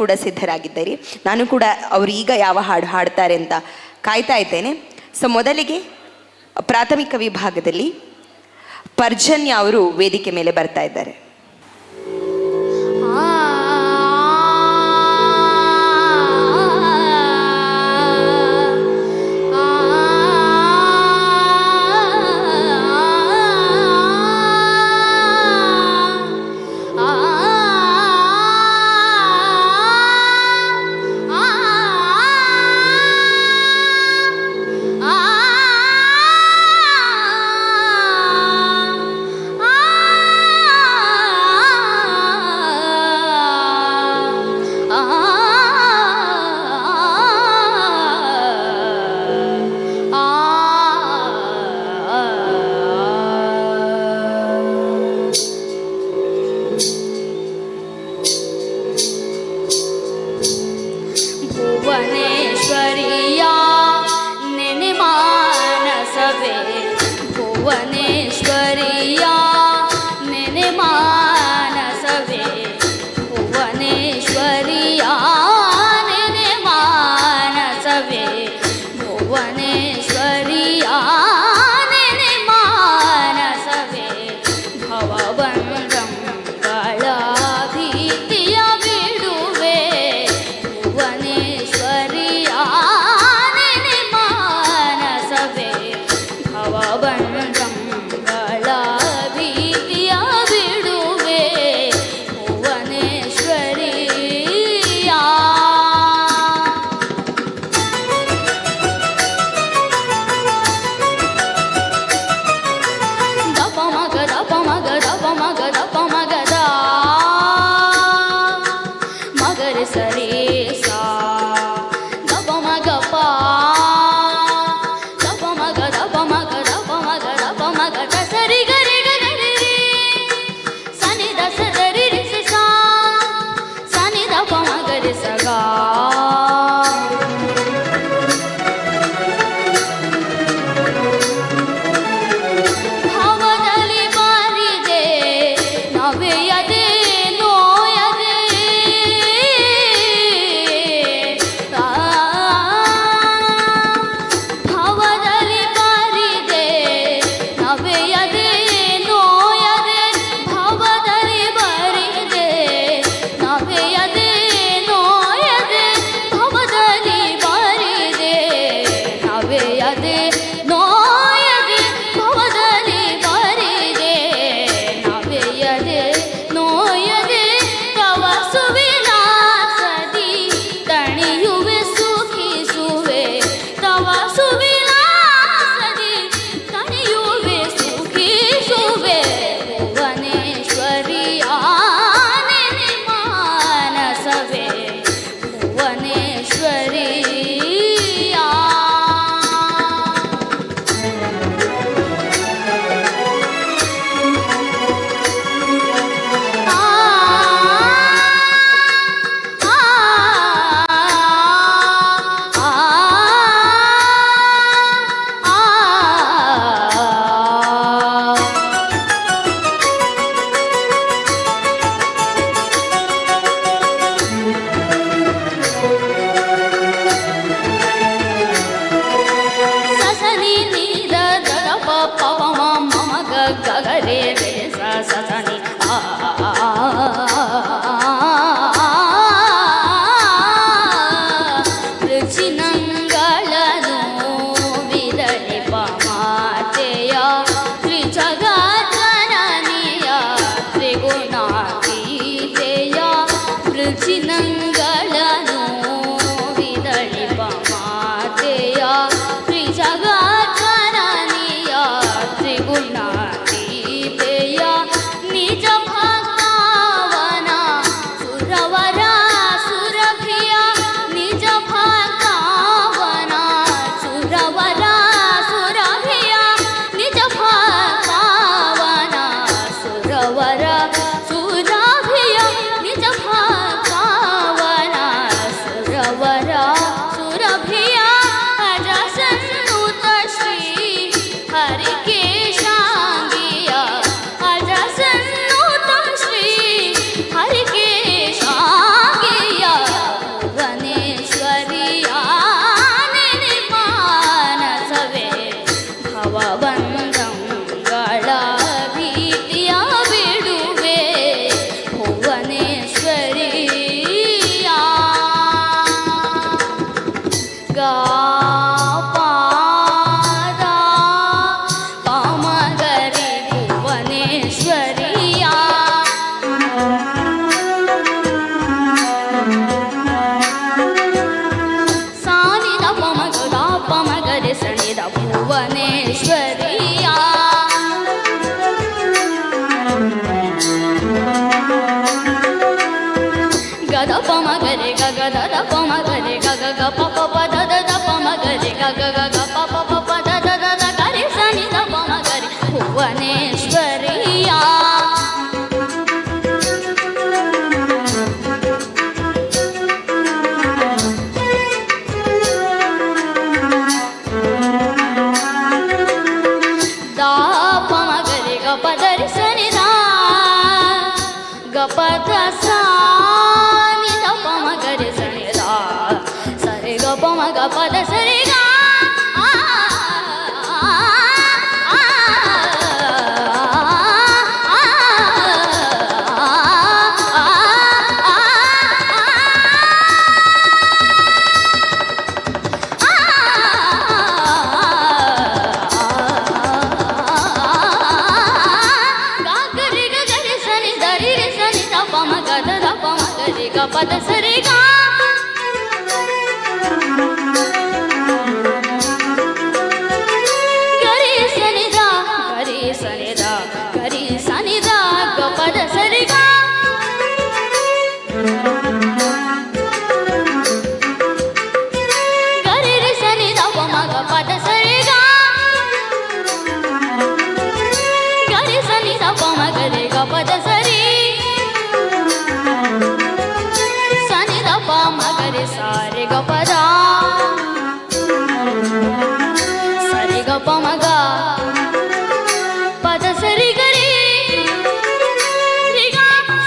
ಕೂಡ ಸಿದ್ಧರಾಗಿದ್ದೀರಿ. ನಾನು ಕೂಡ ಅವರು ಈಗ ಯಾವ ಹಾಡು ಹಾಡ್ತಾರೆ ಅಂತ ಕಾಯ್ತಾ ಇದ್ದೇನೆ. ಸೊ ಮೊದಲಿಗೆ ಪ್ರಾಥಮಿಕ ವಿಭಾಗದಲ್ಲಿ ಪರ್ಜನ್ಯ ಅವರು ವೇದಿಕೆ ಮೇಲೆ ಬರ್ತಾ ಇದ್ದಾರೆ. ಭುವನೇಶ್ವರಿಯ ನೆನೆ ಮಾನಸವೇ, ಭುವನೇಶ್ವರಿಯ ನೆನೆ ಮಾನಸವೇ, ಭುವನೇಶ್ವರಿಯ ನೆನೆ ಮಾನಸವೇ, ಭುವನೇಶ್ವರಿಯ ನೆನೆ ಮಾನಸವೇ, ಭವಬಂಧಗಳ ಭೀತಿಯ ಬಿಡುವೆ, ಭುವನೇಶ್ವರಿಯ ನೆನೆ ಮಾನಸವೇ, ಭವಬಂಧಗಳ ಭೀತಿಯ ಬಿಡುವೆ, ಭುವನೇಶ್ವರಿಯ. ಭುವನೇಶ್ವರಿಯ ಗದ ಪಮ ಗರೆ ಗಗ ದದ ಪಮ ಗರೆ ಗಗ ಗ ಪ ಪ ಪ ದ ದ ದ ಪಮ ಗರೆ ಗಗ ಗ ಗ ಪ ಪ ಪ ಪ the the the the ಗರೆ Sunny the ಪಮ ಗರೆ ಭುವನೇಶ್ವರಿಯ ದಾ ಪಮ ಗರೆ ಗ ಪ ದ ರಿ ಸನಿ ದ ಗ ಪ ದ ಸಾ ಗ ಪದ ಸರಿ ಗ ಗರಿ ಗ ಗರಿ ಸನಿ ದರಿ ರಿ ಸನಿ ದ ಪಮ ಗದ ದ ಪಮ ಗರಿ ಗ ಪದ ಸರಿ ಗ ಪದ ಸರಿ ಸನಿ ದ ಪ ಮಗರಿ ಸಾರಿ ಗ ಪದ ಸರಿ ಗ ಪ ಮಗ ಪದ ಸರಿ ಗರಿ ರಿ ಗ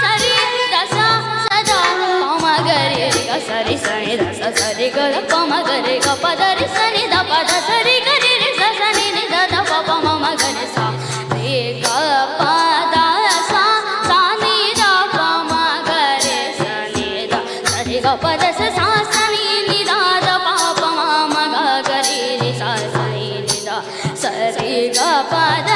ಸರಿ ದಸ ಸದ ಪ ಮಗರಿ ರಿ ಗ ಸರಿ ಸನಿ ದಸ ಸರಿ ಗ ಪ ಮಗರಿ ಗ ಪದ ರಿ ಸನಿ ದ ಪದ ಸರಿ ಗರಿ ರಿ ಸ ಸನಿ ನಿ ದ ದ ಪ ಪ ಮ ಮಗರಿ ಸ ರಿ ಗ ಪ ಪದ ಸಾ ಸನಿ ನಿದ ದ ಪಾಪ ಮ ಗ ಗರಿ ರಿ ಸ ಸನಿ ನಿದ ಸರಿ ಗ ಪದ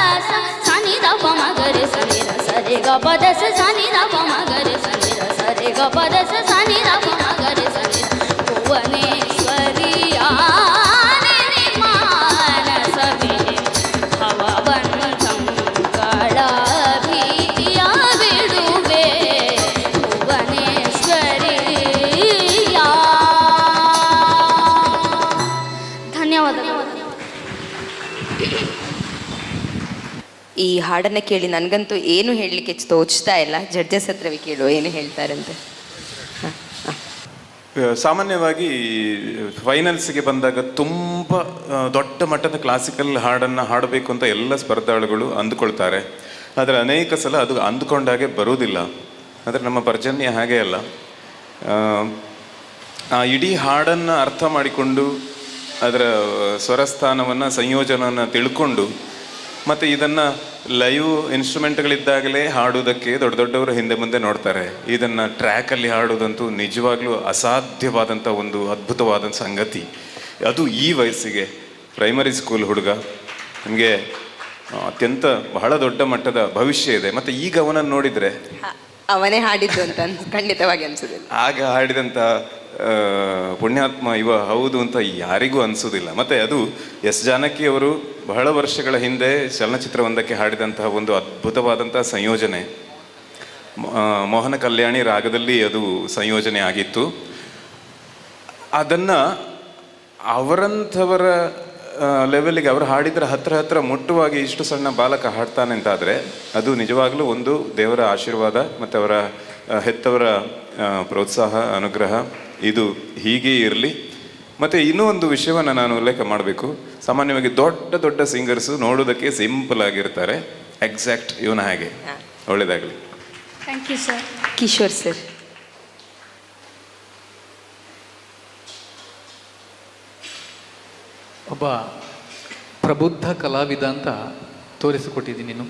ಸನಿ ದ ಪ ಮ ಗರಿ ಸನಿ ದ ಸರಿ ಗ ಪದ ಸನಿ ದ ಪ ಮ ಗರಿ ಸನಿ ದ ಸರಿ ಗ ಪದ ಸನಿ ದ ಪ ಮ ಗರಿ ಸನಿ ದ ಭುವನೇಶ್ವರಿಯ ಮಾನಸವೇ ಭವಬಂಧಂ ಗಳ ಭೀತಿಯ ಬಿಡುವೆ ಭುವನೇಶ್ವರಿ. ಈ ಹಾಡನ್ನು ಕೇಳಿ ನನಗಂತೂ ಏನು ಹೇಳಲಿಕ್ಕೆ ತೋಚ್ತಾ ಇಲ್ಲ. ಜಡ್ಜಸ್ ಹತ್ರವೇ ಕೇಳು ಏನು ಹೇಳ್ತಾರಂತೆ. ಸಾಮಾನ್ಯವಾಗಿ ಫೈನಲ್ಸ್ಗೆ ಬಂದಾಗ ತುಂಬ ದೊಡ್ಡ ಮಟ್ಟದ ಕ್ಲಾಸಿಕಲ್ ಹಾಡನ್ನು ಹಾಡಬೇಕು ಅಂತ ಎಲ್ಲ ಸ್ಪರ್ಧಾಳುಗಳು ಅಂದುಕೊಳ್ತಾರೆ. ಆದರೆ ಅನೇಕ ಸಲ ಅದು ಅಂದುಕೊಂಡಾಗೆ ಬರುವುದಿಲ್ಲ. ಆದರೆ ನಮ್ಮ ಪರ್ಜನ್ಯ ಹಾಗೆ ಅಲ್ಲ. ಆ ಇಡೀ ಹಾಡನ್ನು ಅರ್ಥ ಮಾಡಿಕೊಂಡು ಅದರ ಸ್ವರಸ್ಥಾನವನ್ನು ಸಂಯೋಜನವನ್ನು ತಿಳ್ಕೊಂಡು ಮತ್ತು ಇದನ್ನು ಲೈವ್ ಇನ್ಸ್ಟ್ರೂಮೆಂಟ್ಗಳಿದ್ದಾಗಲೇ ಹಾಡುವುದಕ್ಕೆ ದೊಡ್ಡ ದೊಡ್ಡವರು ಹಿಂದೆ ಮುಂದೆ ನೋಡ್ತಾರೆ. ಇದನ್ನು ಟ್ರ್ಯಾಕಲ್ಲಿ ಹಾಡೋದಂತೂ ನಿಜವಾಗ್ಲೂ ಅಸಾಧ್ಯವಾದಂಥ ಒಂದು ಅದ್ಭುತವಾದ ಸಂಗತಿ. ಅದು ಈ ವಯಸ್ಸಿಗೆ ಪ್ರೈಮರಿ ಸ್ಕೂಲ್ ಹುಡುಗ, ನಮಗೆ ಅತ್ಯಂತ ಬಹಳ ದೊಡ್ಡ ಮಟ್ಟದ ಭವಿಷ್ಯ ಇದೆ. ಮತ್ತು ಈಗ ಅವನನ್ನು ನೋಡಿದರೆ ಅವನೇ ಹಾಡಿದ್ದು ಅಂತ ಖಂಡಿತವಾಗಿ ಅನಿಸೋದಿಲ್ಲ. ಆಗ ಹಾಡಿದಂಥ ಪುಣ್ಯಾತ್ಮ ಇವ ಹೌದು ಅಂತ ಯಾರಿಗೂ ಅನಿಸೋದಿಲ್ಲ. ಮತ್ತು ಅದು ಎಸ್ ಜಾನಕಿ ಅವರು ಬಹಳ ವರ್ಷಗಳ ಹಿಂದೆ ಚಲನಚಿತ್ರವೊಂದಕ್ಕೆ ಹಾಡಿದಂತಹ ಒಂದು ಅದ್ಭುತವಾದಂಥ ಸಂಯೋಜನೆ. ಮೋಹನ ಕಲ್ಯಾಣಿ ರಾಗದಲ್ಲಿ ಅದು ಸಂಯೋಜನೆ ಆಗಿತ್ತು. ಅದನ್ನು ಅವರಂಥವರ ಲೆವೆಲ್ಗೆ ಅವರು ಹಾಡಿದರೆ ಹತ್ರ ಮುಟ್ಟುವಾಗಿ ಇಷ್ಟು ಸಣ್ಣ ಬಾಲಕ ಹಾಡ್ತಾನೆ ಅಂತಾದರೆ ಅದು ನಿಜವಾಗ್ಲೂ ಒಂದು ದೇವರ ಆಶೀರ್ವಾದ ಮತ್ತು ಅವರ ಹೆತ್ತವರ ಪ್ರೋತ್ಸಾಹ, ಅನುಗ್ರಹ ಇದು ಹೀಗೆ ಇರಲಿ. ಮತ್ತು ಇನ್ನೂ ಒಂದು ವಿಷಯವನ್ನು ನಾನು ಉಲ್ಲೇಖ ಮಾಡಬೇಕು. ಸಾಮಾನ್ಯವಾಗಿ ದೊಡ್ಡ ದೊಡ್ಡ ಸಿಂಗರ್ಸು ನೋಡೋದಕ್ಕೆ ಸಿಂಪಲ್ ಆಗಿರ್ತಾರೆ. ಎಕ್ಸಾಕ್ಟ್ ಇವನ ಹಾಗೆ. ಒಳ್ಳೆಯದಾಗಲಿ. Thank you sir. Kishore sir. ಒಬ್ಬ ಪ್ರಬುದ್ಧ ಕಲಾವಿದ ಅಂತ ತೋರಿಸಿಕೊಟ್ಟಿದ್ದೀನಿ. ನೀನು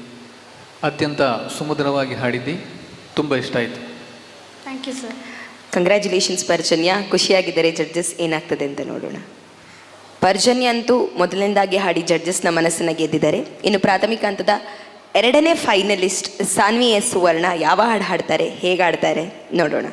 ಅತ್ಯಂತ ಸುಮಧುರವಾಗಿ ಹಾಡಿದ್ದಿ, ತುಂಬ ಇಷ್ಟ ಆಯಿತು. Thank you sir. Congratulations Parjanya. ಖುಷಿಯಾಗಿದ್ದಾರೆ. ಜಡ್ಜಸ್ ಏನಾಗ್ತದೆ ಅಂತ ನೋಡೋಣ. ಪರ್ಜನ್ಯ ಅಂತೂ ಮೊದಲನೇದಾಗಿ ಹಾಡಿ ಜಡ್ಜಸ್ನ ಮನಸ್ಸನ್ನು ಗೆದ್ದಿದ್ದಾರೆ. ಇನ್ನು ಪ್ರಾಥಮಿಕ ಹಂತದ 2ನೇ ಫೈನಲಿಸ್ಟ್ ಸಾನ್ವಿ ಎಸ್ ಸುವರ್ಣ ಯಾವ ಹಾಡು ಹಾಡ್ತಾರೆ, ಹೇಗೆ ಹಾಡ್ತಾರೆ ನೋಡೋಣ.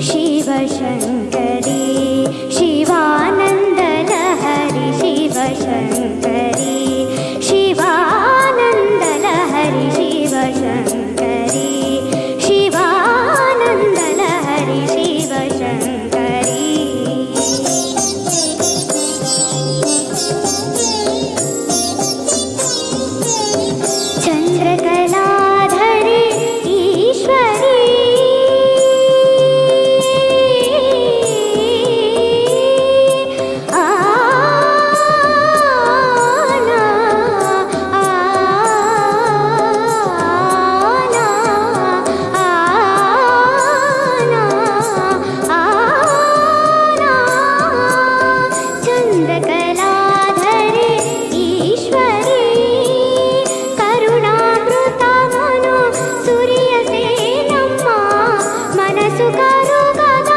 शिवशङ्करी शिवानन्दलहरि शिवशङ्करी शिवानन्दलहरि शिवशङ्करी शिवानन्दलहरि शिवशङ्करी चन्द्रकलाधरे ईश्वरी चन्द्रकलाधरे ईश्वरी करुणामृतमनु सुरियसेनम्म मनसु करुगದ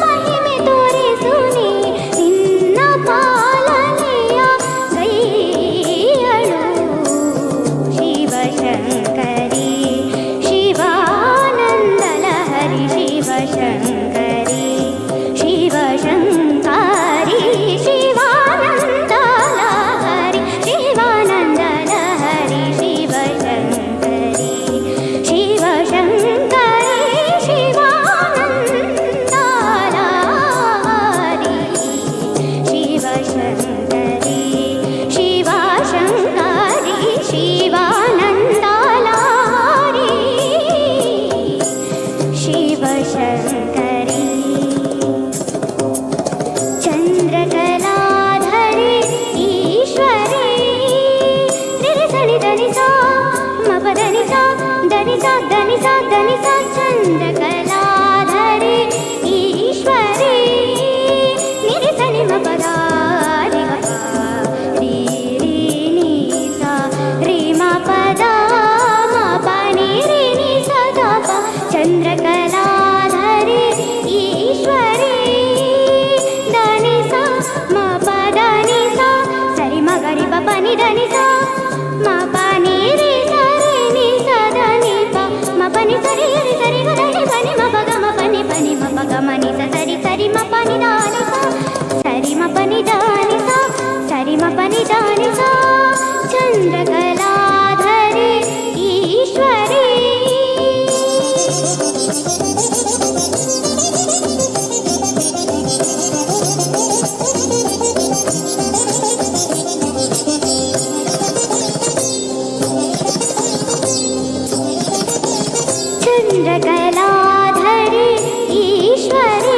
महिಮೆ ತೋರಿಸುನಿ ನಿನ್ನ ಪಾಲನೆಯ ಗೈಯಳು ಶಿವಶಂಕರಿ ಶಿವಾನಂದಲಹರಿ ಶಿವಶಂಕರಿ ಶಿವಶಂಕರಿ ಶಿವಾನಂದಲಹರಿ ಶಿವಾನಂದಲಹರಿ ಶಿವಶಂಕರಿ ಶಿವಶಂಕರಿ ಶಿವಾನಂದಲಹರಿ ಶಿವಶಂಕರಿ ಶಿವಶಂಕರಿ ಶಿವಾನಂದಲಹರಿ ಶಿವಶಂಕರಿ चन्द्रकलाधरे ईश्वरी निरसनि दनिसा मपदनिसा दनिसा दनिसा दनिसा चन्द्रकलाधरे ईश्वरी निरसनि मपदा रि निसा रि मपदा मपनि रि नि सदा प चन्द्रकलाधरे ईश्वरी दनिसा म पदनिसा सरि म गरि प पनि दनिसा म पनि रि सरि नि सदनि प म पनि सरि रि सरि ग దని पनि म प ग म पनि पनि म प ग म नि स सरि सरि म पनि दानिसा सरि म पनि दानिसा सरि म पनि दानिसा चन्द्रकलाधरे ईश्वरी चन्द्रकलाधरे ईश्वरी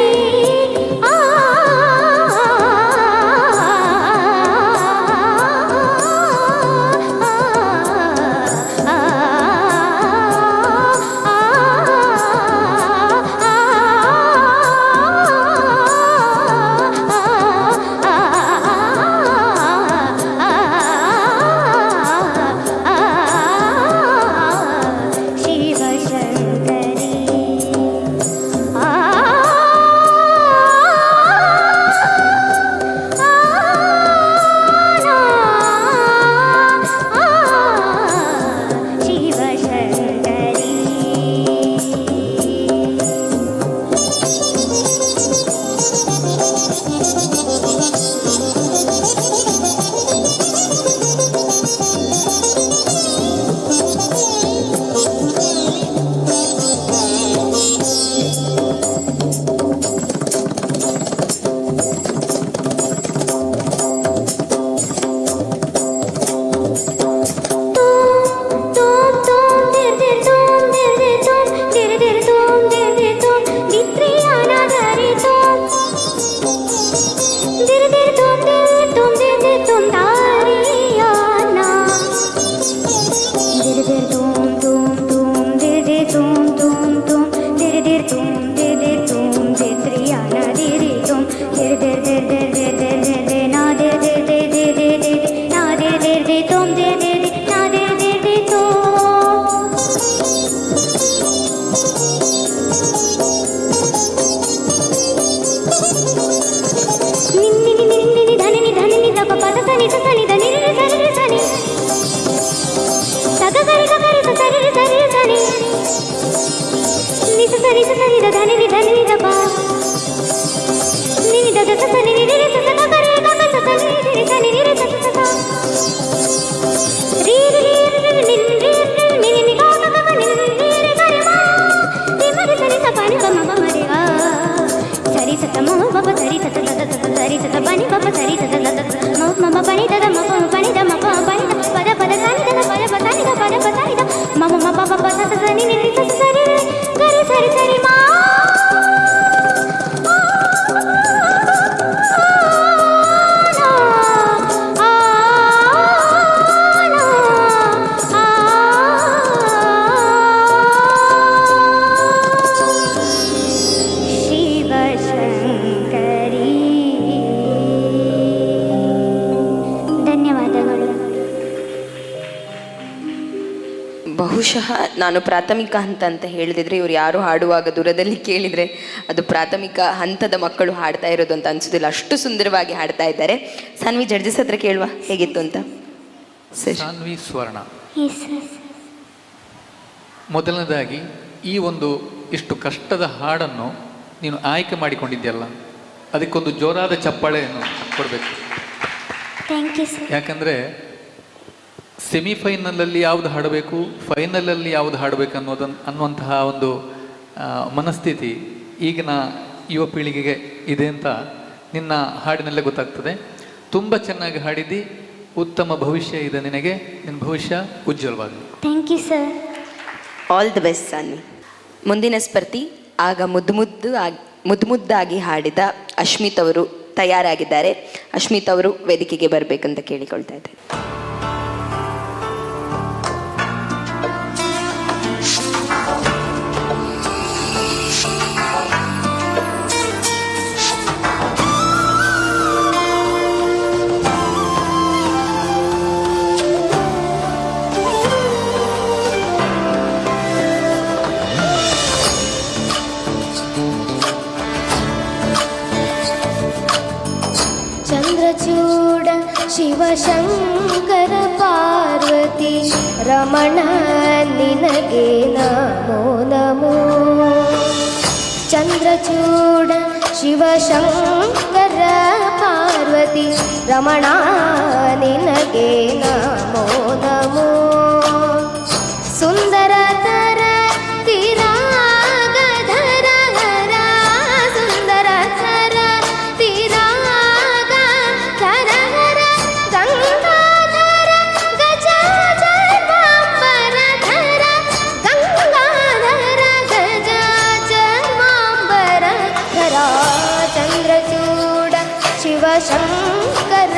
शिवशङ्करी ನಾನು ಪ್ರಾಥಮಿಕ ಹಂತ ಅಂತ ಹೇಳಿದ್ರೆ ಇವ್ರು ಯಾರು ಹಾಡುವಾಗ ದೂರದಲ್ಲಿ ಕೇಳಿದರೆ ಅದು ಪ್ರಾಥಮಿಕ ಹಂತದ ಮಕ್ಕಳು ಹಾಡ್ತಾ ಇರೋದು ಅಂತ ಅನ್ಸೋದಿಲ್ಲ, ಅಷ್ಟು ಸುಂದರವಾಗಿ ಹಾಡ್ತಾ ಇದ್ದಾರೆ. ಸಾನ್ವಿ ಜಡ್ಜಸ್ ಹತ್ರ ಕೇಳುವ ಹೇಗಿತ್ತು ಅಂತ. ಸರಿ, ಸಾನ್ವಿ ಸ್ವರ್ಣ, ಎಸ್ ಎಸ್. ಮೊದಲನೇದಾಗಿ ಈ ಒಂದು ಇಷ್ಟು ಕಷ್ಟದ ಹಾಡನ್ನು ನೀನು ಆಯ್ಕೆ ಮಾಡಿಕೊಂಡಿದ್ಯಲ್ಲ, ಅದಕ್ಕೊಂದು ಜೋರಾದ ಚಪ್ಪಾಳೆಯನ್ನು ಕೊಡಬೇಕು. Thank you sir. ಯಾಕಂದರೆ ಸೆಮಿಫೈನಲಲ್ಲಿ ಯಾವುದು ಹಾಡಬೇಕು, ಫೈನಲಲ್ಲಿ ಯಾವುದು ಹಾಡಬೇಕು ಅನ್ನುವಂತಹ ಒಂದು ಮನಸ್ಥಿತಿ ಈಗಿನ ಯುವ ಪೀಳಿಗೆಗೆ ಇದೆ ಅಂತ ನಿನ್ನ ಹಾಡಿನಲ್ಲೇ ಗೊತ್ತಾಗ್ತದೆ. ತುಂಬ ಚೆನ್ನಾಗಿ ಹಾಡಿದ್ದಿ, ಉತ್ತಮ ಭವಿಷ್ಯ ಇದೆ ನಿನಗೆ, ನಿನ್ನ ಭವಿಷ್ಯ ಉಜ್ವಲವಾಗಲಿ. Thank you sir. All the best Saanvi. ಮುಂದಿನ ಸ್ಪರ್ಧಿ ಆಗ ಮುದ್ದಾಗಿ ಹಾಡಿದ ಅಶ್ಮಿತ್ ಅವರು ತಯಾರಾಗಿದ್ದಾರೆ. ಅಶ್ಮಿತ್ ಅವರು ವೇದಿಕೆಗೆ ಬರಬೇಕಂತ ಕೇಳಿಕೊಳ್ತಾ ಇದ್ದಾರೆ. ಚಂದ್ರಚೂಡ ಶಿವಶಂಕರ ಪಾರ್ವತಿ ರಮಣ ನಿನಗೆ ನಮೋ ನಮೋ. ಚಂದ್ರಚೂಡ ಶಿವಶಂಕರ ಪಾರ್ವತಿ ರಮಣ ನಿನಗೆ ನಮೋ ನಮೋ. ಸುಂದರ ತರ ತಿರಾಗಧರ ಹರ, ಸುಂದರ ತರ ತಿರಾಗ ಧರ ಹರ, ಗಂಗಾಧರ ಗಜಾಚರ್ಮಾಂಬರ ಧರ, ಗಂಗಾಧರ ಗಜಾಚರ್ಮಾಂಬರ ಧರ. ಚಂದ್ರಚೂಡ ಶಿವಶಂಕರ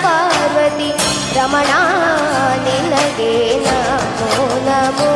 ಪಾರ್ವತಿ ರಮಣ ನಿನಗೆ ನಮೋ ನಮೋ.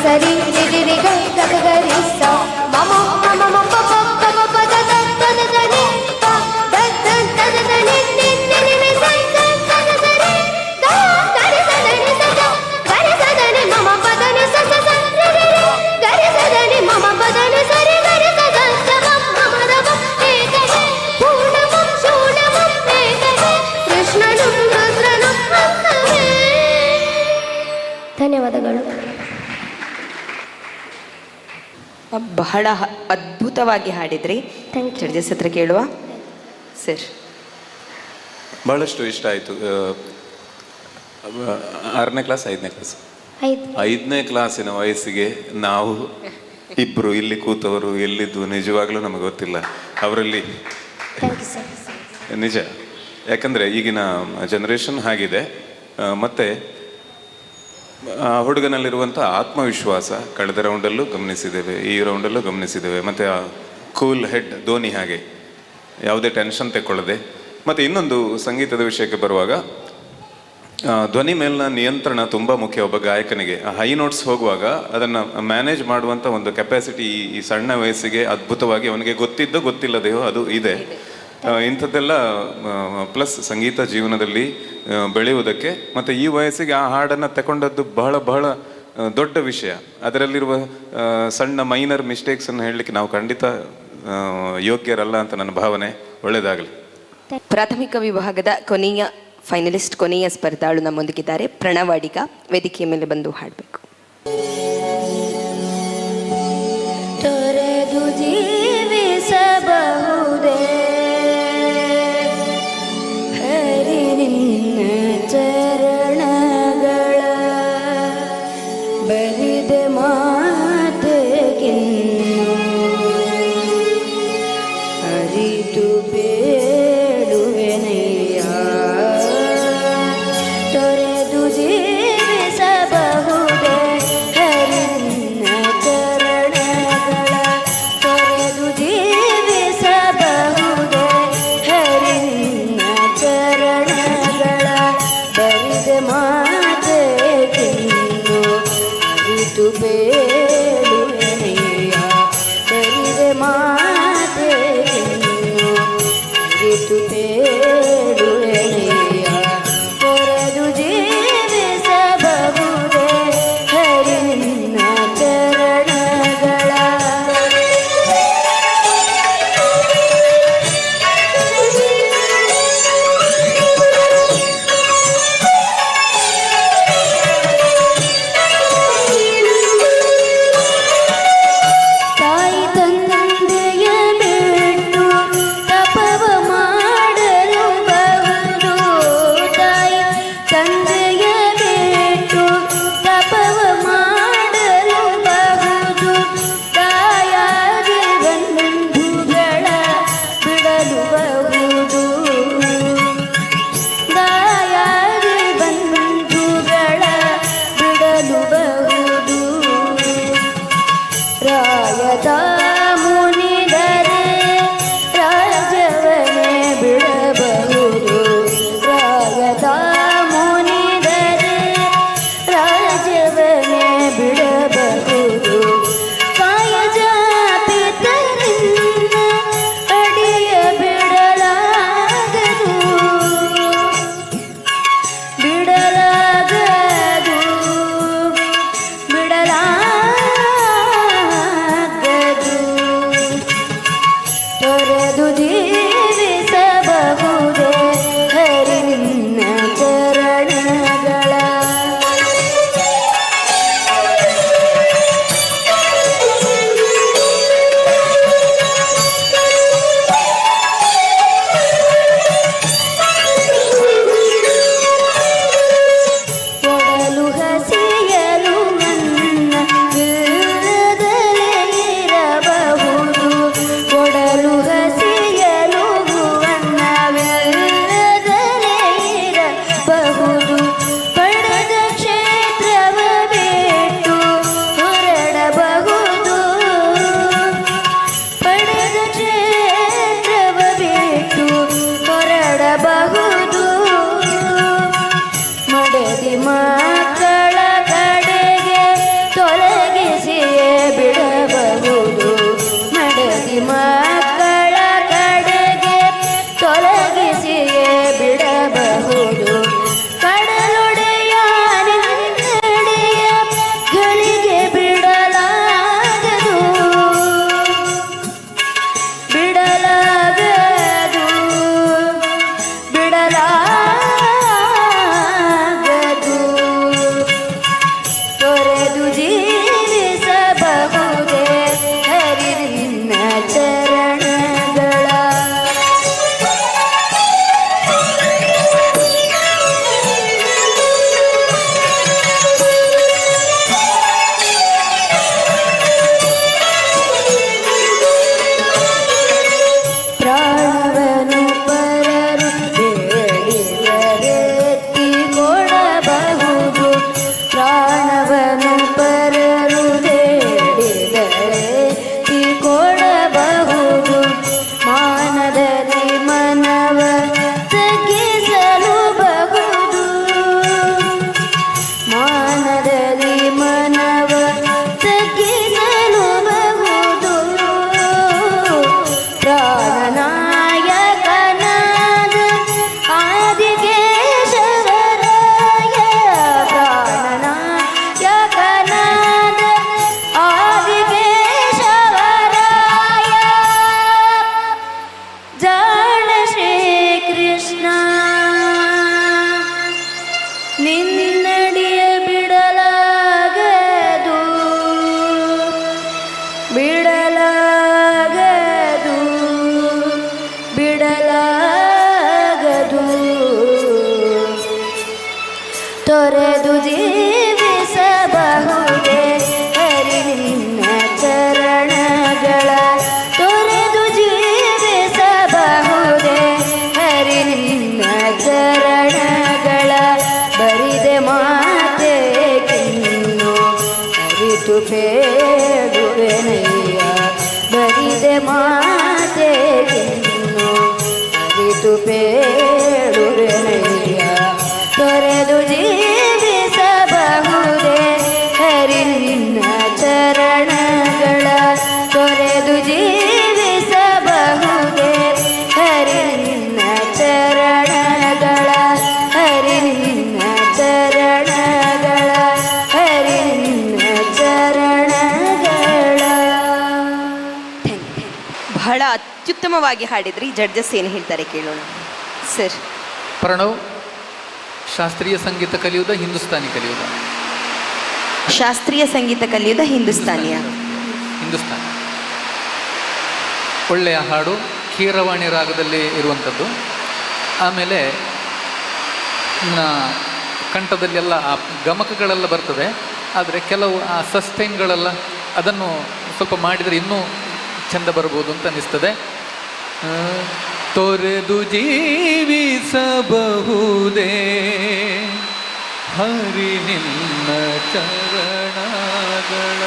ಸರಿ ರಿ ರಿ ಗ ಗ ಗ ರಿ ಸ ಮಮ ಮಮ ಮಮ ಪ ಪ ಪ ಪ the the the the the ನಿ ಪ the the the the the ನಿ ನಿ ನಿ ನಿ ನಿ ಸ ಸ ಸ ಸ ಸ ರಿ ಗ ಗ ರಿ ಸ ದ ನಿ ಸ ಸ ಗ ರಿ ಸ ದ ನಿ ಮಮ ಪ ದ ನಿ ಸ ಸ ಸ ರಿ ರಿ ರಿ ಗ ರಿ ಸ ದ ನಿ ಮಮ ಪ ದ ನಿ ಸ ರಿ ಗ ರಿ ಸ ದ ಸ ಮ ಮ ಮ ದ ಪ ಏಕವೇ ಪೂರ್ಣಮಂ ಶೂನ್ಯಮಂ ಏಕವೇ ಕೃಷ್ಣನು ರುದ್ರನು ಅಕ್ಕವೇ. ಧನ್ಯವಾದಗಳು. ಬಹಳ ಅದ್ಭುತವಾಗಿ ಹಾಡಿದ್ರಿ. Thank you. ಜಡ್ಜಸ್ ಹತ್ರ ಕೇಳುವ ಸರ್. ಬಹಳಷ್ಟು ಇಷ್ಟ ಆಯಿತು. 6ನೇ ಕ್ಲಾಸ್ 5ನೇ ಕ್ಲಾಸ್ 5ನೇ ಕ್ಲಾಸಿನ ವಯಸ್ಸಿಗೆ ನಾವು ಇಬ್ಬರು ಇಲ್ಲಿ ಕೂತವರು ಎಲ್ಲಿದ್ದು ನಿಜವಾಗ್ಲೂ ನಮಗೆ ಗೊತ್ತಿಲ್ಲ. ಅವರಲ್ಲಿ ಥ್ಯಾಂಕ್ ಯು ಸರ್. ನಿಜ, ಯಾಕಂದರೆ ಈಗಿನ ಜನರೇಷನ್ ಹಾಗಿದೆ. ಮತ್ತು ಆ ಹುಡುಗನಲ್ಲಿರುವಂಥ ಆತ್ಮವಿಶ್ವಾಸ ಕಳೆದ ರೌಂಡಲ್ಲೂ ಗಮನಿಸಿದ್ದೇವೆ, ಈ ರೌಂಡಲ್ಲೂ ಗಮನಿಸಿದ್ದೇವೆ. ಮತ್ತು ಆ ಕೂಲ್ ಹೆಡ್ ಧೋನಿ ಹಾಗೆ ಯಾವುದೇ ಟೆನ್ಷನ್ ತೆಕ್ಕೊಳ್ಳದೆ. ಮತ್ತು ಇನ್ನೊಂದು ಸಂಗೀತದ ವಿಷಯಕ್ಕೆ ಬರುವಾಗ ಧ್ವನಿ ಮೇಲಿನ ನಿಯಂತ್ರಣ ತುಂಬ ಮುಖ್ಯ ಒಬ್ಬ ಗಾಯಕನಿಗೆ. ಹೈ ನೋಟ್ಸ್ ಹೋಗುವಾಗ ಅದನ್ನು ಮ್ಯಾನೇಜ್ ಮಾಡುವಂಥ ಒಂದು ಕೆಪಾಸಿಟಿ ಈ ಸಣ್ಣ ವಯಸ್ಸಿಗೆ ಅದ್ಭುತವಾಗಿ ಅವನಿಗೆ ಗೊತ್ತಿದ್ದೋ ಗೊತ್ತಿಲ್ಲದೆಯೋ ಅದು ಇದೆ. ಇಂಥದ್ದೆಲ್ಲ ಪ್ಲಸ್ ಸಂಗೀತ ಜೀವನದಲ್ಲಿ ಬೆಳೆಯುವುದಕ್ಕೆ ಮತ್ತು ಈ ವಯಸ್ಸಿಗೆ ಆ ಹಾಡನ್ನು ತಗೊಂಡದ್ದು ಬಹಳ ಬಹಳ ದೊಡ್ಡ ವಿಷಯ. ಅದರಲ್ಲಿರುವ ಸಣ್ಣ ಮೈನರ್ ಮಿಸ್ಟೇಕ್ಸನ್ನು ಹೇಳಲಿಕ್ಕೆ ನಾವು ಖಂಡಿತ ಯೋಗ್ಯರಲ್ಲ ಅಂತ ನನ್ನ ಭಾವನೆ. ಒಳ್ಳೆಯದಾಗಲಿ. ಪ್ರಾಥಮಿಕ ವಿಭಾಗದ ಕೊನೆಯ ಫೈನಲಿಸ್ಟ್, ಕೊನೆಯ ಸ್ಪರ್ಧಾಳು ನಮ್ಮೊಂದಿಗಿದ್ದಾರೆ. ಪ್ರಣವ್ ಅಡಿಗ ವೇದಿಕೆಯ ಮೇಲೆ ಬಂದು ಹಾಡಬೇಕು. ತೊರೆದು ಜೀವಿಸಬಹುದೇ ಹರಿ ನಿನ್ನ ಚರಣಗಳ ಬರಿದೆ ಮಾತೆಗಿನ್ನು ಅರಿತು ಬೇಡುವೆನಯ್ಯ. ತೊರೆದು ಜೀವಿಸಬಹುದೇ ಹರಿ ನಿನ್ನ ಚರಣಗಳ ತೊರೆದು ಜೀವಿಸಬಹುದೇ ಹರಿ ನಿನ್ನ ಚರಣಗಳ ಬರಿದೆ ಮಾತೆಗಿನ್ನು ಅರಿತು ಬೇಡುವೆನಯ್ಯ. ಬರಿದೆ ಮಾತೆಗಿನ್ನು ಅರಿತು ಬೇಡುವೆನಯ್ಯ. ತೊರೆದು ಜೀವಿಸಬಹುದೇ ಹರಿ ನಿನ್ನ ಚರಣಗಳ. ತಾಯಿ ತಂದೆಯ ಬಿಟ್ಟು ತಪವ ಮಾಡಲು ನಿನ್ನಡಿಯ ಬಿಡಲಾಗದು ಬಿಡಲಾಗದು ಬಿಡಲಾಗದು ತೊರೆದು ಜೀವಿಸಬಹುದೇ ಹರಿ ನಿನ್ನ ಚರಣಗಳ ತೊರೆದು ಜೀವಿಸಬಹುದೇ ಹರಿ ನಿನ್ನ ಚರಣಗಳ ಬರಿದೆ ಮಾತೆ ಕಿನ್ನು ಅರಿತು ಬೇಡುವೆನಯ್ಯ ಬರಿದೆ ಮಾತೆ ಕಿನ್ನು ಅರಿತು ಬೇಡುವೆನಯ್ಯ ತೊರೆದು ಜೀವಿಸಬಹುದೇ ಹರಿ ನಿನ್ನ ಚರಣಗಳ ತೊರೆದು ಜೀವಿಸಬಹುದೇ ಹರಿ ನಿನ್ನ ಚರಣಗಳ ಹರಿ ನಿನ್ನ ಚರಣಗಳ ಹರಿ ನಿನ್ನ ಚರಣಗಳ. ಬಹಳ ಅತ್ಯುತ್ತಮವಾಗಿ ಹಾಡಿದ್ರಿ. ಜಡ್ಜಸ್ ಏನು ಹೇಳ್ತಾರೆ ಕೇಳೋಣ ಸರ್. ಪ್ರಣವ್, ಶಾಸ್ತ್ರೀಯ ಸಂಗೀತ ಕಲಿಯುವುದ ಹಿಂದೂಸ್ತಾನಿ ಕಲಿಯುವುದ? ಶಾಸ್ತ್ರೀಯ ಸಂಗೀತ ಕಲಿಯುವುದ ಹಿಂದೂಸ್ತಾನಿಯ? ಹಿಂದೂಸ್ತಾನಿ. ಒಳ್ಳೆಯ ಹಾಡು, ಕೀರವಾಣಿ ರಾಗದಲ್ಲಿ ಇರುವಂಥದ್ದು. ಆಮೇಲೆ ಕಂಠದಲ್ಲೆಲ್ಲ ಆ ಗಮಕಗಳೆಲ್ಲ ಬರ್ತದೆ, ಆದರೆ ಕೆಲವು ಆ ಸಸ್ಟೈನ್ಗಳೆಲ್ಲ ಅದನ್ನು ಸ್ವಲ್ಪ ಮಾಡಿದರೆ ಇನ್ನೂ ಚೆಂದ ಬರ್ಬೋದು ಅಂತ ಅನ್ನಿಸ್ತದೆ. ತೊರೆದು ಜೀವಿಸಬಹುದೇ ಹರಿ ನಿನ್ನ ಚರಣಗಳ.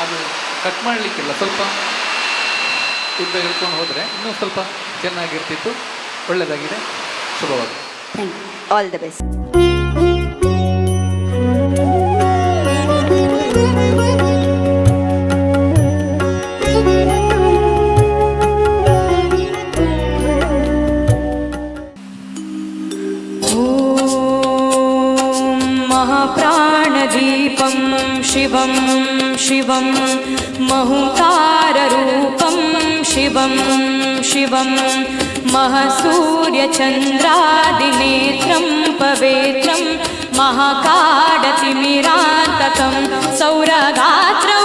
ಅದು ಕಟ್ ಮಾಡಲಿಕ್ಕಿಲ್ಲ, ಸ್ವಲ್ಪ ಉದ್ದ ಹೇಳ್ಕೊಂಡು ಹೋದರೆ ಇನ್ನೂ ಸ್ವಲ್ಪ ಚೆನ್ನಾಗಿರ್ತಿತ್ತು. ಒಳ್ಳೆಯದಾಗಿದೆ, ಶುಭವಾಗಿದೆ. All the best. महाप्राणदीपं शिवं शिवं महूताररूपं शिवं शिवं महसूर्यचन्द्रादिनेत्रं पवेत्रं महाकाडतिमिरान्तकं सौरगात्रौ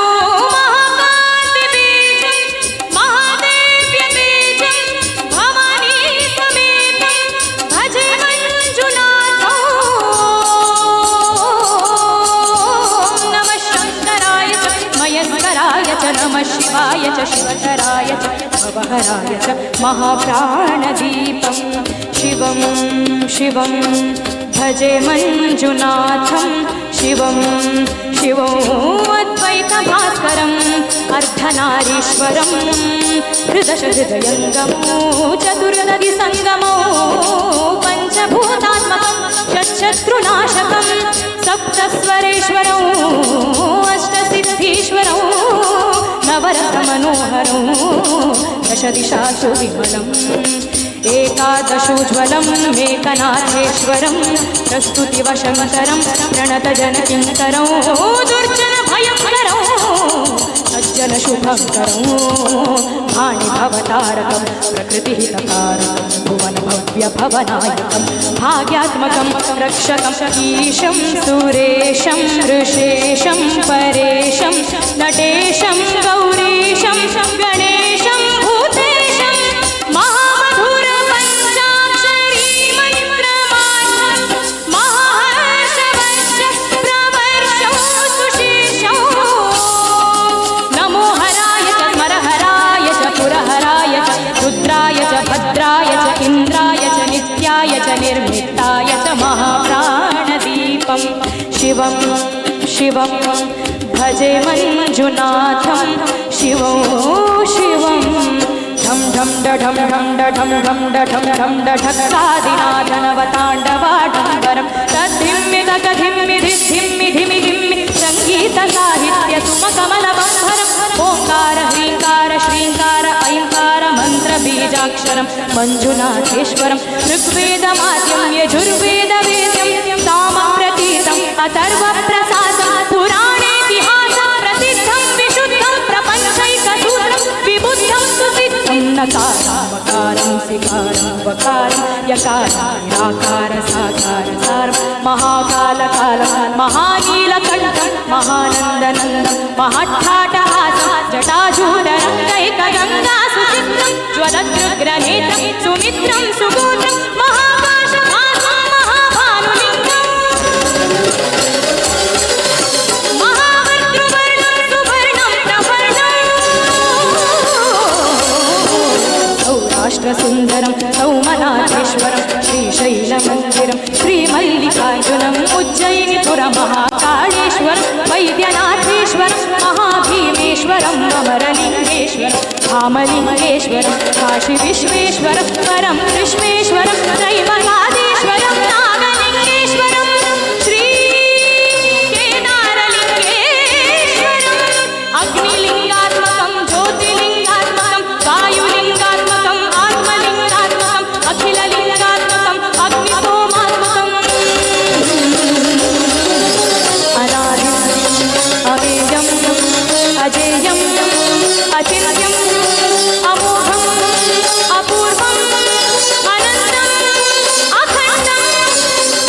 नमः शिवाय च शिवधराय च भवहराय च महाप्राणदीपं शिवं शिवं भजे मञ्जुनाथं शिवं शिवोऽद्वैतभास्करम् अर्धनारीश्वरं हृदयङ्गमो चतुर्दधिसङ्गमो पञ्चभूतात्मकं षट्शत्रुनाशकं सप्तस्वरेश्वरौ अष्टसिद्धीश्वरौ नवरत्नमनोहरौ दशदिशासु विमलम् एकादशोज्ज्वलं मेकनाथेश्वरं प्रस्तुतिवशङ्करं प्रणतजनकिङ्करौ दुर्जनभयङ्करौ सज्जनशुभङ्करौ भाणिभवतारकं प्रकृतिहितकारकं भुवनभव्यभवनायकं भाग्यात्मकं रक्षकं ईशं सुरेशं ऋषेशं परेशं नटेशं गौरीशं गणेशं भूतेशं महामधुरपञ्चाक्षरी मन्त्रमार्थं महर्षवर्षप्रवर्षौ सुशेषौ नमो हराय च स्मरहराय च पुरहराय च रुद्राय च भद्राय च इन्द्राय च नित्याय च निर्मिताय च महाप्राणदीपं शिवं शिवं भजे मञ्जुनाथं शिवं शिवं ढं ढं डढं ढं डढं ढं डढं ढं डढक्कादिनाथनवताण्डवाडम्बरं तद्धिम्मि तकधिम्मि धिम्मि धिमि धिम्मि सङ्गीतसाहित्यसुमकमलबम्भरम् ओङ्कार ह्रीङ्कार श्रीङ्कार ऐङ्कार मन्त्रबीजाक्षरं मञ्जुनाथेश्वरं ऋग्वेदमाद्यं यजुर्वेदवेद्यं सामप्रतीतम् अथर्वप्रसादं पुराणेतिहासं प्रसिद्धं विशुद्धं प्रपञ्चैकसूत्रं विबुद्धं सुसिद्धं नकारं वकारं सिकारं वकारं यकारं निराकारं महाट्ठाटहासं जटाजूटरङ्गैकगङ्गा सुचित्रं ज्वलदृग्रनेत्रं सुमित्रं सुगोत्रं महाकाशभासं महाभानुलिङ्गम् महावर्तृवर्णं सुवर्णं प्रवर्णम् सौराष्ट्रसुन्दरं सौमनाथेश्वरं श्रीशैलमन्दिरं श्रीमल्लिकार्जुनम् उज्जयिनिपुरमहाकाळेश्वरं वैद्यनाथेश्वरं महाभीमेश्वरम् अमरलिङ्गेश्वरं धामलिङ्गेश्वरं काशीविश्वेश्वरं परं कृष्णेश्वरं त्रैमलादेश्वरं नागलिङ्गेश्वरं श्रीकेदारलिङ्गेश्वरम् अग्निलिङ्गात्मकं ज्योतिलिङ्गात्मकं वायुलिङ्गात्मकम् आत्मलिङ्गात्मकम् अखिललिङ्गात्मकम् अग्निसोमात्मकम् अनादिम् अवेयम् अजेयम् अचिन्त्यम् अमोघम् अपूर्वम् अनन्तम् अखण्डम्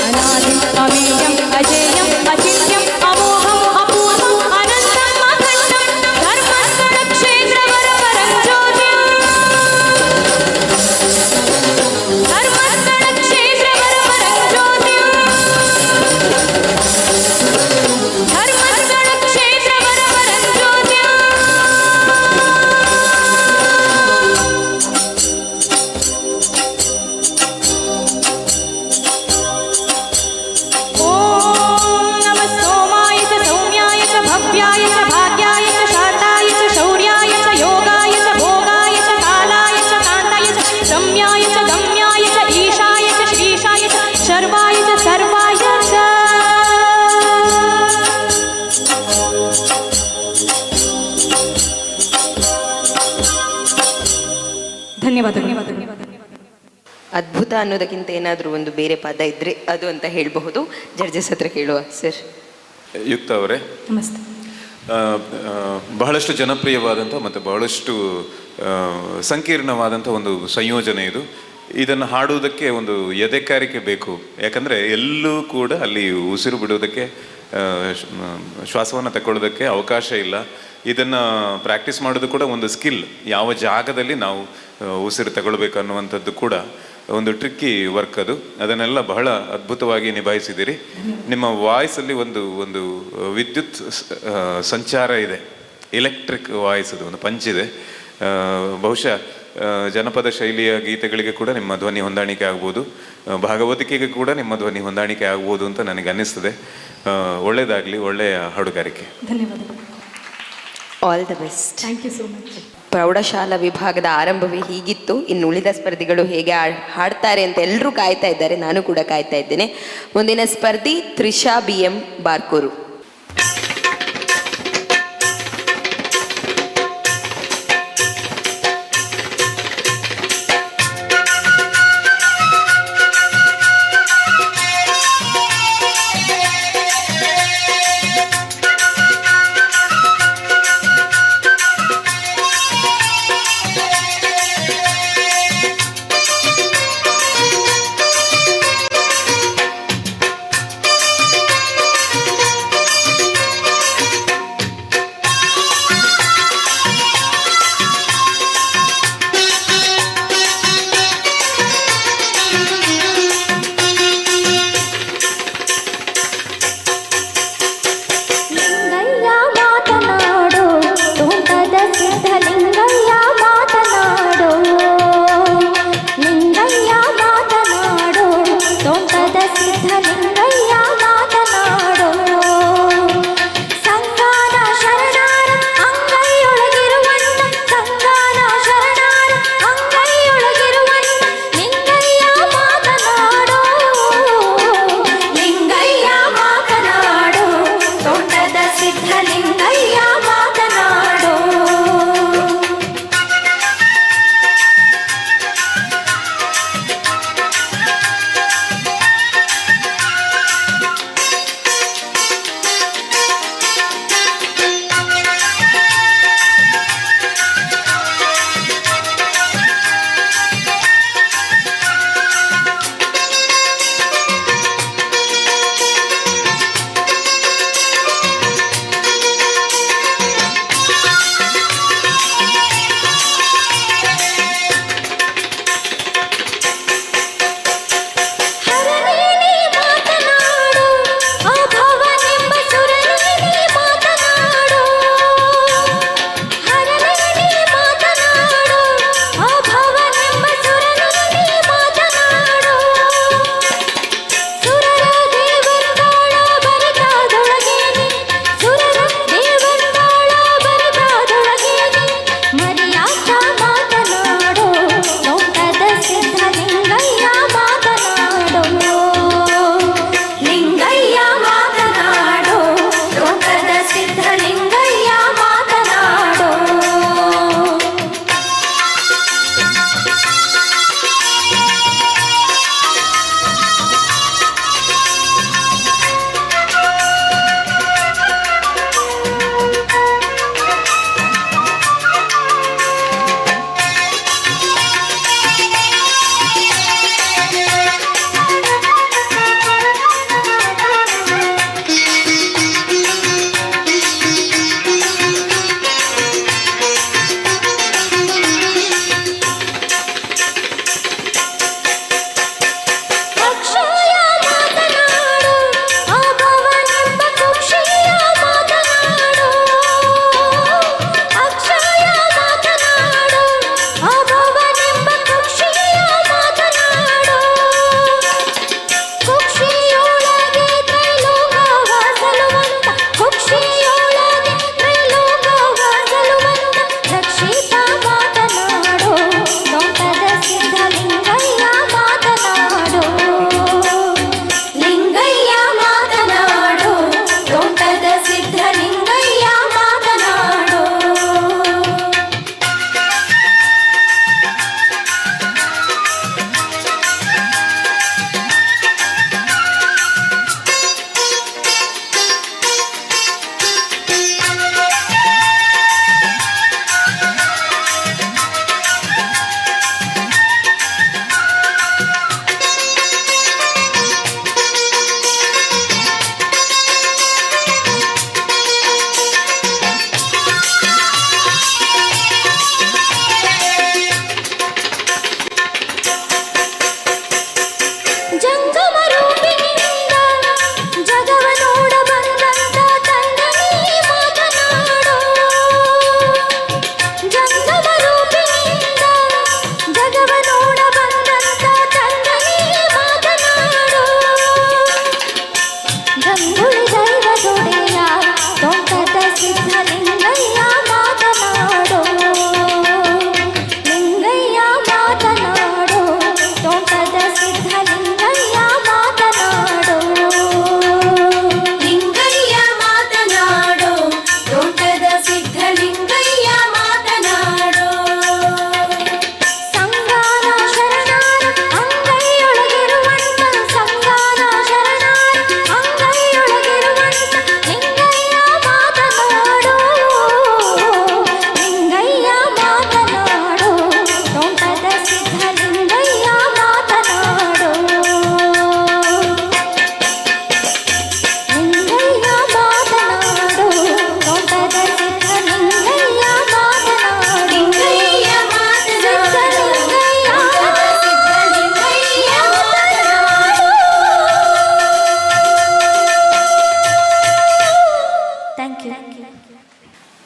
अनादिम् अवेयम् अजेयम् अचिन्त्यम् अमोघम् अपूर्वम् अनन्तम् अखण्डम् धर्मस्थलक्षेत्रवरवरं ज्योतिम् धर्मस्थलक्षेत्रवरवरं ज्योतिम् धर्मस्थलक्षेत्रवरवरं ज्योतिम् ॐ नमः सोमाय च सौम्याय च भव्याय च भाग्याय च शान्ताय च शौर्याय च योगाय च भोगाय च कालाय च कान्ताय च रम्याय च गम्याय च ईशाय च श्रीशाय च शर्वाय च सर्वाय च ಧನ್ಯವಾದಗಳು. ಅದ್ಭುತ ಅನ್ನೋದಕ್ಕಿಂತ ಏನಾದರೂ ಒಂದು ಬೇರೆ ಪದ ಇದ್ರೆ ಅದು ಅಂತ ಹೇಳಬಹುದು. ಜಡ್ಜಸ್ ಹತ್ರ ಕೇಳುವ ಸರ್. ಯುಕ್ತ ಅವರೇ, ನಮಸ್ತೆ. ಬಹಳಷ್ಟು ಜನಪ್ರಿಯವಾದಂಥ ಮತ್ತು ಬಹಳಷ್ಟು ಸಂಕೀರ್ಣವಾದಂಥ ಒಂದು ಸಂಯೋಜನೆ ಇದು. ಇದನ್ನು ಹಾಡುವುದಕ್ಕೆ ಒಂದು ಎದೆಕಾರಿಕೆ ಬೇಕು. ಯಾಕಂದರೆ ಎಲ್ಲೂ ಕೂಡ ಅಲ್ಲಿ ಉಸಿರು ಬಿಡುವುದಕ್ಕೆ, ಶ್ವಾಸವನ್ನು ತಗೊಳ್ಳೋದಕ್ಕೆ ಅವಕಾಶ ಇಲ್ಲ. ಇದನ್ನು ಪ್ರಾಕ್ಟೀಸ್ ಮಾಡೋದು ಕೂಡ ಒಂದು ಸ್ಕಿಲ್. ಯಾವ ಜಾಗದಲ್ಲಿ ನಾವು ಉಸಿರು ತಗೊಳ್ಬೇಕು ಅನ್ನುವಂಥದ್ದು ಕೂಡ ಒಂದು ಟ್ರಿಕ್ಕಿ ವರ್ಕ್ ಅದು. ಅದನ್ನೆಲ್ಲ ಬಹಳ ಅದ್ಭುತವಾಗಿ ನಿಭಾಯಿಸಿದ್ದೀರಿ. ನಿಮ್ಮ ವಾಯ್ಸಲ್ಲಿ ಒಂದು ಒಂದು ವಿದ್ಯುತ್ ಸಂಚಾರ ಇದೆ, ಎಲೆಕ್ಟ್ರಿಕ್ ವಾಯ್ಸ್, ಅದು ಒಂದು ಪಂಚಿದೆ. ಬಹುಶಃ ಜನಪದ ಶೈಲಿಯ ಗೀತೆಗಳಿಗೆ ಕೂಡ ನಿಮ್ಮ ಧ್ವನಿ ಹೊಂದಾಣಿಕೆ ಆಗ್ಬೋದು, ಭಾಗವತಿಕೆಗೆ ಕೂಡ ನಿಮ್ಮ ಧ್ವನಿ ಹೊಂದಾಣಿಕೆ ಆಗ್ಬೋದು ಅಂತ ನನಗೆ ಅನ್ನಿಸ್ತದೆ. ಒಳ್ಳೆಯದಾಗಲಿ, ಒಳ್ಳೆಯ ಹಾಡುಗಾರಿಕೆ. ಧನ್ಯವಾದಗಳು. All the best. Thank you so much. ಪ್ರೌಢಶಾಲಾ ವಿಭಾಗದ ಆರಂಭವೇ ಹೀಗಿತ್ತು. ಇನ್ನು ಉಳಿದ ಸ್ಪರ್ಧಿಗಳು ಹೇಗೆ ಹಾಡ್ತಾರೆ ಅಂತ ಎಲ್ಲರೂ ಕಾಯ್ತಾ ಇದ್ದಾರೆ. ನಾನು ಕೂಡ ಕಾಯ್ತಾ ಇದ್ದೇನೆ. ಮುಂದಿನ ಸ್ಪರ್ಧಿ ತ್ರಿಷಾ BM ಬಾರ್ಕೂರು.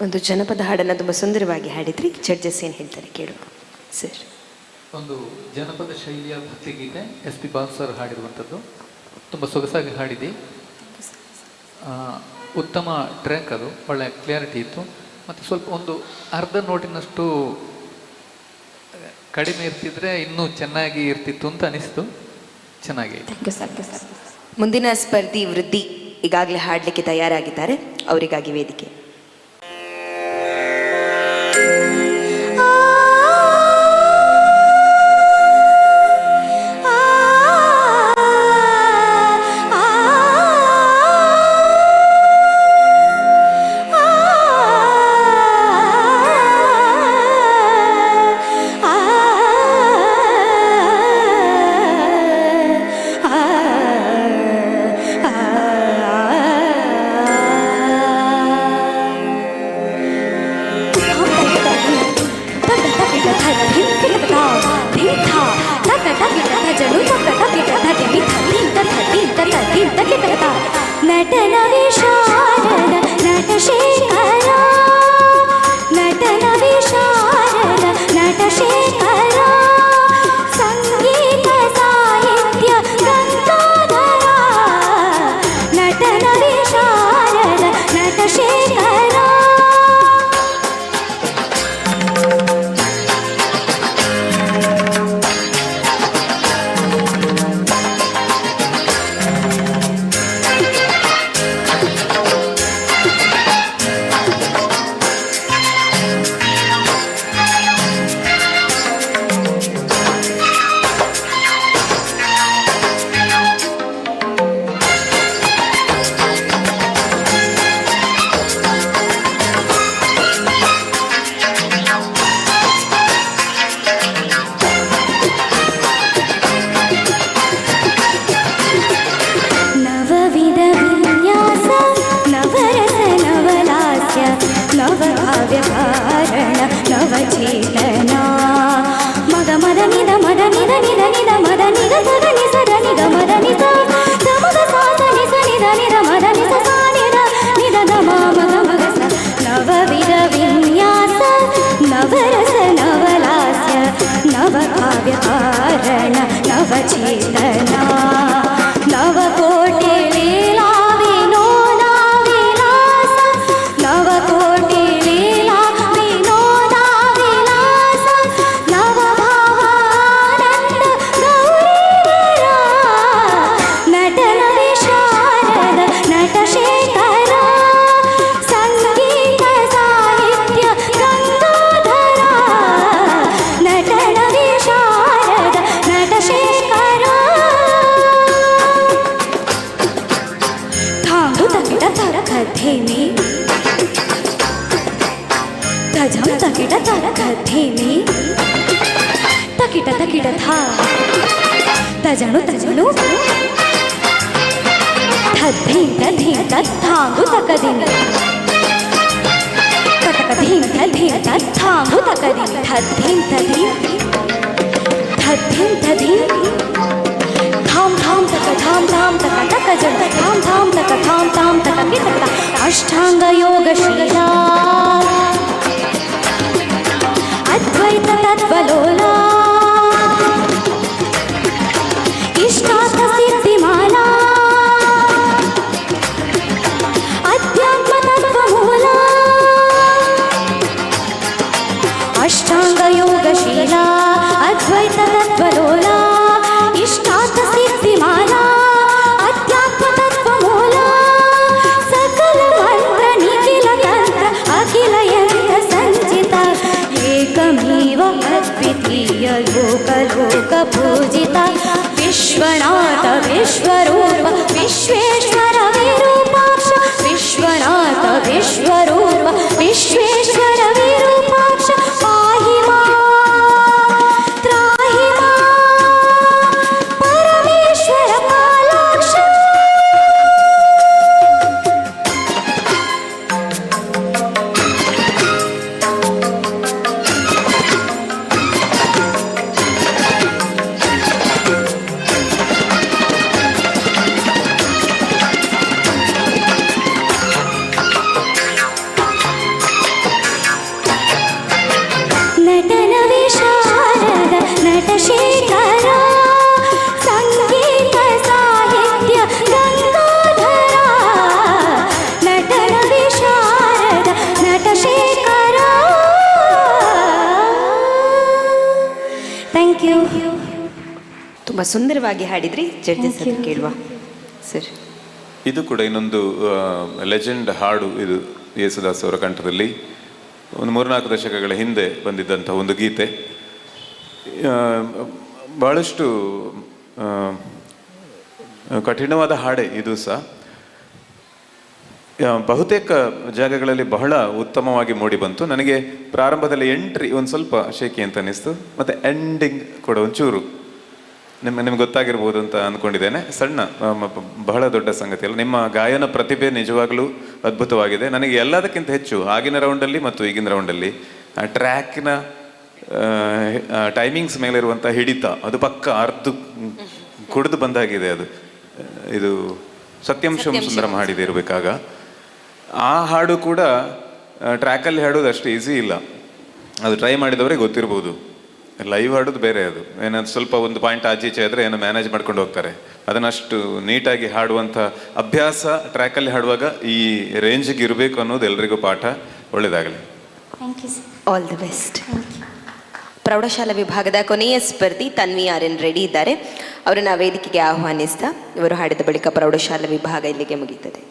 ಒಂದು ಜನಪದ ಹಾಡನ್ನು ತುಂಬ ಸುಂದರವಾಗಿ ಹಾಡಿದ್ರಿ. ಜಡ್ಜಸ್ ಏನು ಹೇಳ್ತಾರೆ ಕೇಳು ಸರ್. ಒಂದು ಜನಪದ ಶೈಲಿಯ ಭಕ್ತಿಗೀತೆ SP ಬಾಲ್ ಸರ್ ಹಾಡಿರುವಂಥದ್ದು. ತುಂಬ ಸೊಗಸಾಗಿ ಹಾಡಿದೆ. ಉತ್ತಮ ಟ್ರ್ಯಾಕ್, ಅದು ಒಳ್ಳೆ ಕ್ಲಿಯಾರಿಟಿ ಇತ್ತು. ಮತ್ತು ಸ್ವಲ್ಪ ಒಂದು ಅರ್ಧ ನೋಟಿನಷ್ಟು ಕಡಿಮೆ ಇರ್ತಿದ್ರೆ ಇನ್ನೂ ಚೆನ್ನಾಗಿ ಇರ್ತಿತ್ತು ಅಂತ ಅನಿಸ್ತು. ಚೆನ್ನಾಗಿ. ಮುಂದಿನ ಸ್ಪರ್ಧಿ ವೃದ್ಧಿ ಈಗಾಗಲೇ ಹಾಡಲಿಕ್ಕೆ ತಯಾರಾಗಿದ್ದಾರೆ. ಅವರಿಗಾಗಿ ವೇದಿಕೆ. ನಟನ ವಿಶಾರದ ನಟಶೇಖರ, ನಟನ ವಿಶಾರದ ನಟಶೇಖರ, ಸಂಗೀತ ಸಾಹಿತ್ಯ ಗಂಗಾಧರ, ನಟನ ವಿಶಾರದ ನಟಶೇಖರ. ನವಕಾವ್ಯಕಾರಣ ನವಚೇತನ ಮದ ಮದ ನಿದ ಮದ ನಿದ ನಿದ ನಿದ ಮದ ನಿದ ಸದ ನಿ ಸದ ನಿದ ಮದ ನಿ ಸ ಮದ ಸಾಸ ನಿ ಸ ನಿದ ನಿದ ಮದ ನಿ ಸ ಸಾ ನಿದ ನಿದ ದ ಮ ಮಗ ಮಗ ಸ. ನವವಿಧ ವಿನ್ಯಾಸ ನವರಸ ನವಲಾಸ್ಯ ನವಕಾವ್ಯಕಾರಣ ನವಚೇತನ ನವಕೋಟಿ ಲೀಲಾ ವಿನೋದ ವಿಲಾಸ ನವಕೋಟಿ ಲೀಲಾ ವಿನೋದ ವಿಲಾಸ ನವಭಾವಾನಂದ ಗೌರೀವರ ನಟನ ವಿಶಾರದ ನಟಶೇಖರ ಸಂಗೀತ ಸಾಹಿತ್ಯ ಗಂಗಾಧರ ನಟನ ವಿಶಾರದ ನಟಶೇಖರ. थांगु तकिट तर कथेने तजम तकिट तर कथेने तकिट तकिट था तजणु तजणु तद्धीं तद्धीं तत्थांगु तकदिनि ततकधीं तद्धीं तत्थांगु तकदिनि तद्धीं तद्धीं तद्धीं तद्धीं धाम धाम तक धाम धाम तक तक जन धाम धाम तक धाम धाम तक कितक अष्टांग योगशीला अद्वैत तत्वलोला इष्टार्थ सिद्धिमाला अध्यात्म तत्वमूला अष्टांग योगशीला अद्वैत तत्वलोला इष्टार्थ सिद्धिमाला अध्यात्म तत्वमूला सकल मंत्र निखिल तंत्र अखिल यंत्र संचिता एकमेव अद्वितीय ಸುಂದರವಾಗಿ ಹಾಡಿದ್ರಿ. ಜಡ್ಜಸ್ ಹತ್ರ ಕೇಳುವ ಸರ್. ಇದು ಕೂಡ ಇನ್ನೊಂದು ಲೆಜೆಂಡ್ ಹಾಡು. ಇದು ಯೇಸುದಾಸ್ ಅವರ ಕಂಠದಲ್ಲಿ ಒಂದು 3-4 ದಶಕಗಳ ಹಿಂದೆ ಬಂದಿದ್ದಂಥ ಒಂದು ಗೀತೆ. ಬಹಳಷ್ಟು ಕಠಿಣವಾದ ಹಾಡೆ ಇದು ಸಹ. ಬಹುತೇಕ ಜಾಗಗಳಲ್ಲಿ ಬಹಳ ಉತ್ತಮವಾಗಿ ಮೂಡಿ ಬಂತು. ನನಗೆ ಪ್ರಾರಂಭದಲ್ಲಿ ಎಂಟ್ರಿ ಒಂದು ಸ್ವಲ್ಪ ಶೇಕಿ ಅಂತ ಅನ್ನಿಸ್ತು, ಮತ್ತು ಎಂಡಿಂಗ್ ಕೂಡ ಒಂಚೂರು ನಿಮ್ಗೆ ಗೊತ್ತಾಗಿರ್ಬೋದು ಅಂತ ಅಂದ್ಕೊಂಡಿದ್ದೇನೆ. ಸಣ್ಣ ಬಹಳ ದೊಡ್ಡ ಸಂಗತಿ ಅಲ್ಲ. ನಿಮ್ಮ ಗಾಯನ ಪ್ರತಿಭೆ ನಿಜವಾಗ್ಲೂ ಅದ್ಭುತವಾಗಿದೆ. ನನಗೆ ಎಲ್ಲದಕ್ಕಿಂತ ಹೆಚ್ಚು ಆಗಿನ ರೌಂಡಲ್ಲಿ ಮತ್ತು ಈಗಿನ ರೌಂಡಲ್ಲಿ ಆ ಟ್ರ್ಯಾಕ್ನ ಟೈಮಿಂಗ್ಸ್ ಮೇಲಿರುವಂಥ ಹಿಡಿತ, ಅದು ಪಕ್ಕ ಕುಡಿದು ಬಂದಾಗಿದೆ. ಅದು ಇದು ಸತ್ಯಂ ಶಿವಂ ಸುಂದರಂ ಹಾಡಿದೆ ಇರಬೇಕಾಗ. ಆ ಹಾಡು ಕೂಡ ಟ್ರ್ಯಾಕಲ್ಲಿ ಹಾಡೋದು ಅಷ್ಟು ಈಸಿ ಇಲ್ಲ. ಅದು ಟ್ರೈ ಮಾಡಿದವರೇ ಗೊತ್ತಿರ್ಬೋದು. ಲೈವ್ ಹಾಡೋದು ಬೇರೆ. ಅದು ಏನಾದ್ರು ಸ್ವಲ್ಪ ಒಂದು ಪಾಯಿಂಟ್ ಆಚೀಚೆ ಆದರೆ ಏನೋ ಮ್ಯಾನೇಜ್ ಮಾಡ್ಕೊಂಡು ಹೋಗ್ತಾರೆ. ಅದನ್ನಷ್ಟು ನೀಟಾಗಿ ಹಾಡುವಂಥ ಅಭ್ಯಾಸ ಟ್ರ್ಯಾಕಲ್ಲಿ ಹಾಡುವಾಗ ಈ ರೇಂಜಿಗೆ ಇರಬೇಕು ಅನ್ನೋದು ಎಲ್ರಿಗೂ ಪಾಠ. ಒಳ್ಳೆಯದಾಗಲಿ. Thank you sir. All the best. ಪ್ರೌಢಶಾಲಾ ವಿಭಾಗದ ಕೊನೆಯ ಸ್ಪರ್ಧಿ ತನ್ವಿ RN ರೆಡಿ ಇದ್ದಾರೆ. ಅವರನ್ನ ವೇದಿಕೆಗೆ ಆಹ್ವಾನಿಸ್ತಾ ಇವರು ಹಾಡಿದ ಬಳಿಕ ಪ್ರೌಢಶಾಲಾ ವಿಭಾಗ ಇಲ್ಲಿಗೆ ಮುಗಿಯುತ್ತದೆ.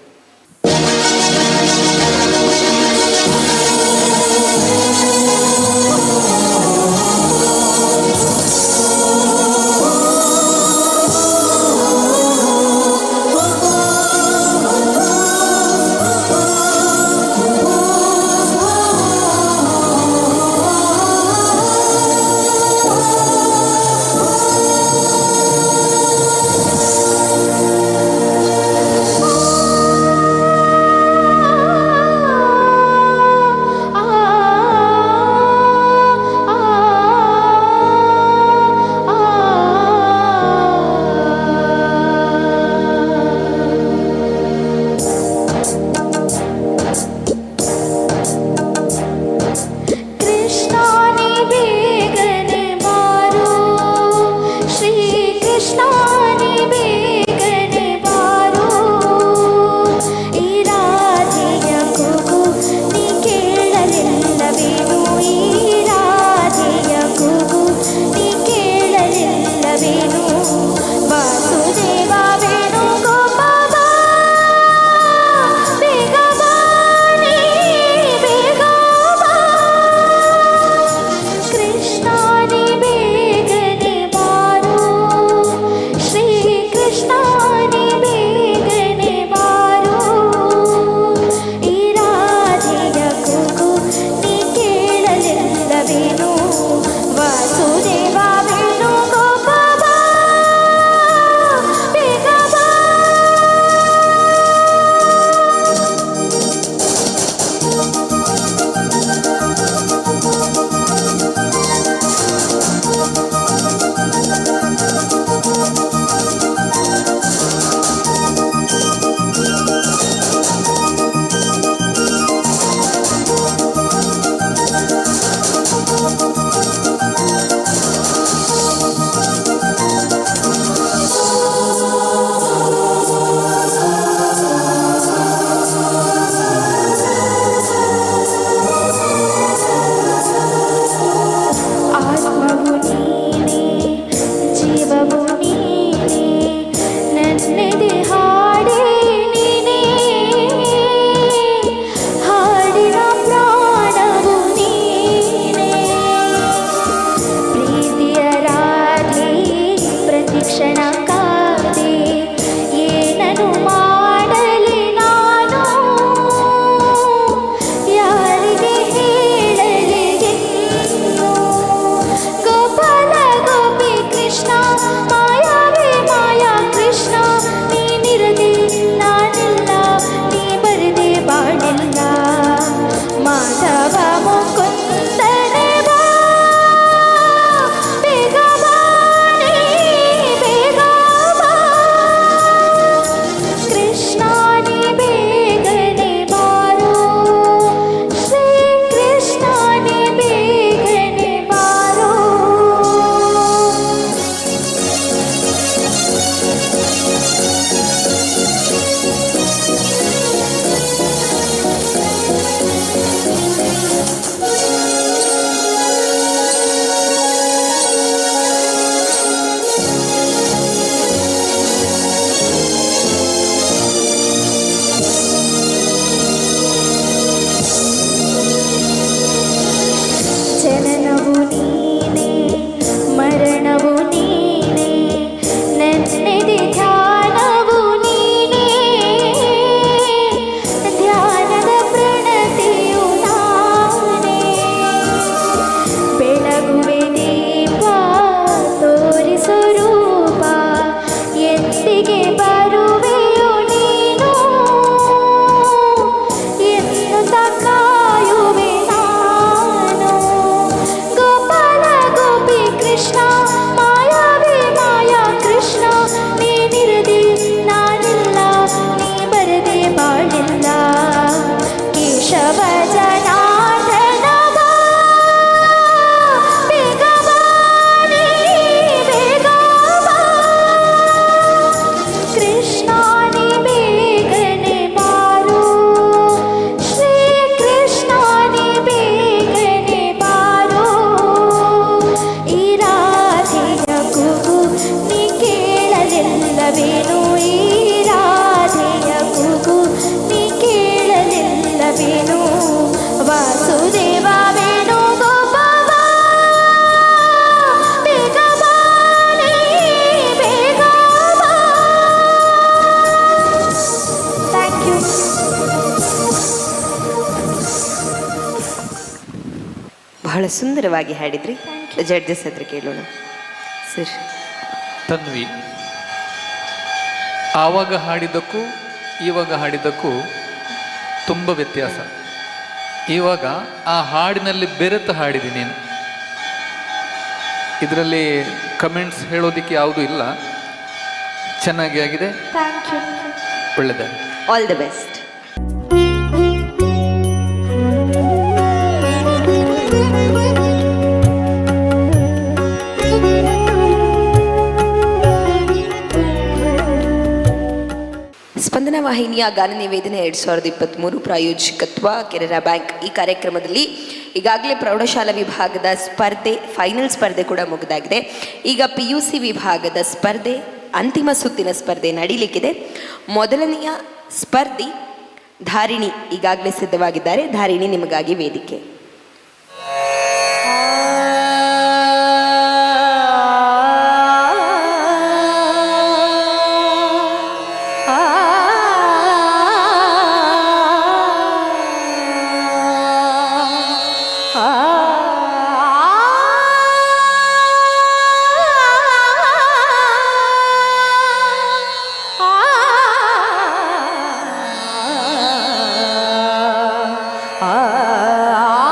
ಬಹಳ ಸುಂದರವಾಗಿ ಹಾಡಿದ್ರಿ. ಜಡ್ಜಸ್ ಹತ್ರ ಕೇಳೋಣ ಸರ್. ತನ್ವಿ, ಆವಾಗ ಹಾಡಿದ್ದಕ್ಕೂ ಇವಾಗ ಹಾಡಿದ್ದಕ್ಕೂ ತುಂಬ ವ್ಯತ್ಯಾಸ. ಇವಾಗ ಆ ಹಾಡಿನಲ್ಲಿ ಬೆರೆತು ಹಾಡಿದಿ ನೀನು. ಇದರಲ್ಲಿ ಕಮೆಂಟ್ಸ್ ಹೇಳೋದಕ್ಕೆ ಯಾವುದೂ ಇಲ್ಲ. ಚೆನ್ನಾಗಿ ಆಗಿದೆ. ಒಳ್ಳೆಯದಾಗಿ. All the best. ಸ್ಪಂದನ ವಾಹಿನಿಯ ಗಾನ ನಿವೇದನೆ 2023 ಪ್ರಾಯೋಜಕತ್ವ ಕೆನರಾ ಬ್ಯಾಂಕ್. ಈ ಕಾರ್ಯಕ್ರಮದಲ್ಲಿ ಈಗಾಗಲೇ ಪ್ರೌಢಶಾಲಾ ವಿಭಾಗದ ಸ್ಪರ್ಧೆ, ಫೈನಲ್ ಸ್ಪರ್ಧೆ ಕೂಡ ಮುಗಿದಾಗಿದೆ. ಈಗ PUC ವಿಭಾಗದ ಸ್ಪರ್ಧೆ, ಅಂತಿಮ ಸುತ್ತಿನ ಸ್ಪರ್ಧೆ ನಡೀಲಿಕ್ಕಿದೆ. ಮೊದಲನೆಯ ಸ್ಪರ್ಧಿ ಧಾರಿಣಿ ಈಗಾಗಲೇ ಸಿದ್ಧವಾಗಿದ್ದಾರೆ. ಧಾರಿಣಿ, ನಿಮಗಾಗಿ ವೇದಿಕೆ. ಆ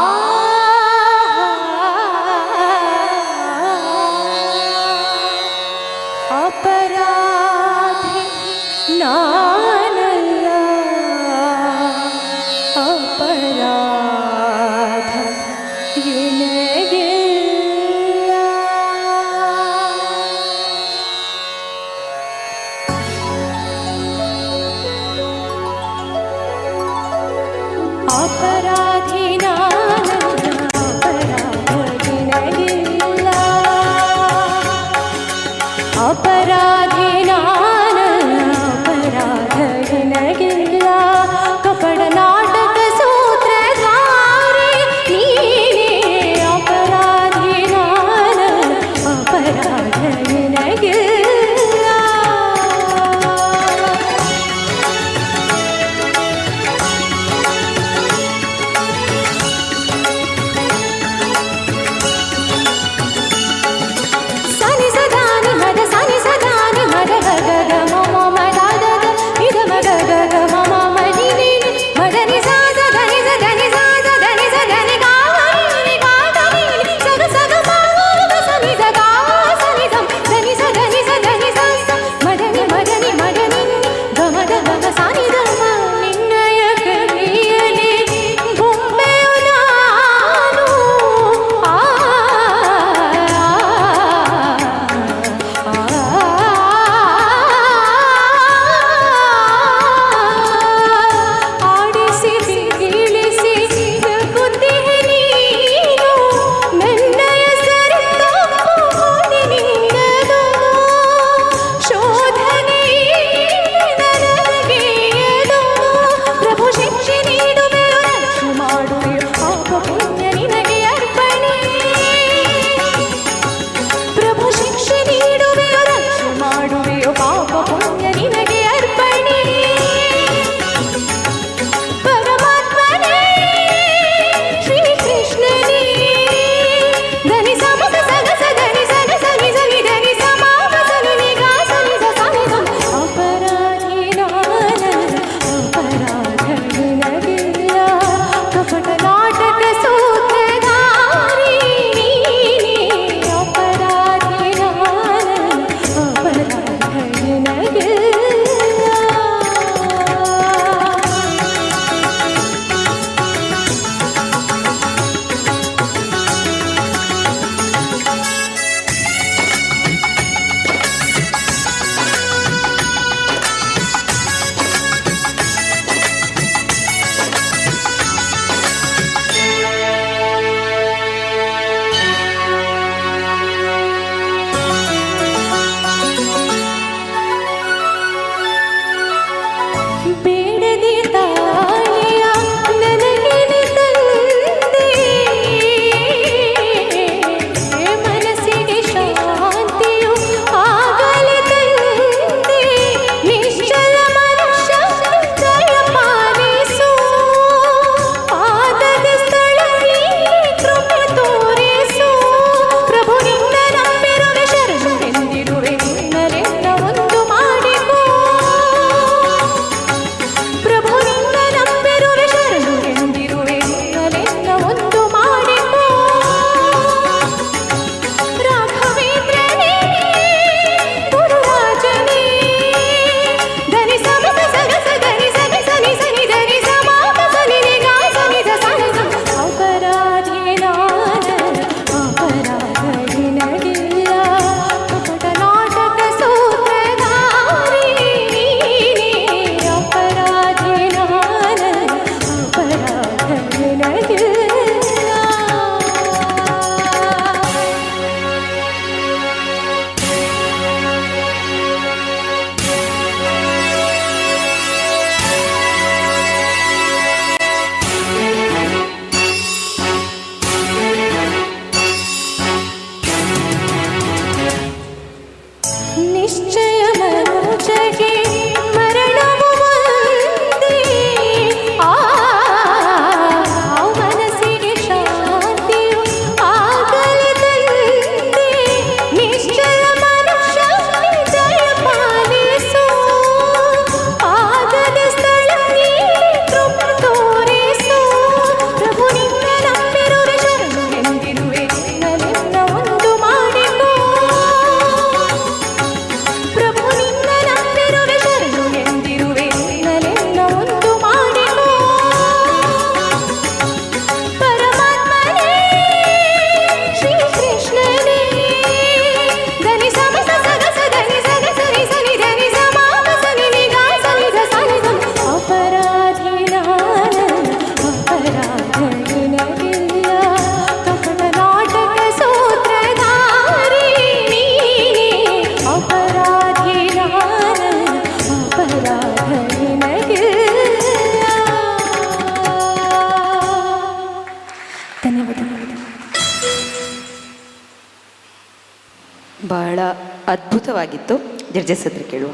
ಅದ್ಭುತವಾಗಿತ್ತು. ಜಡ್ಜಸ್ ಹತ್ರ ಕೇಳುವ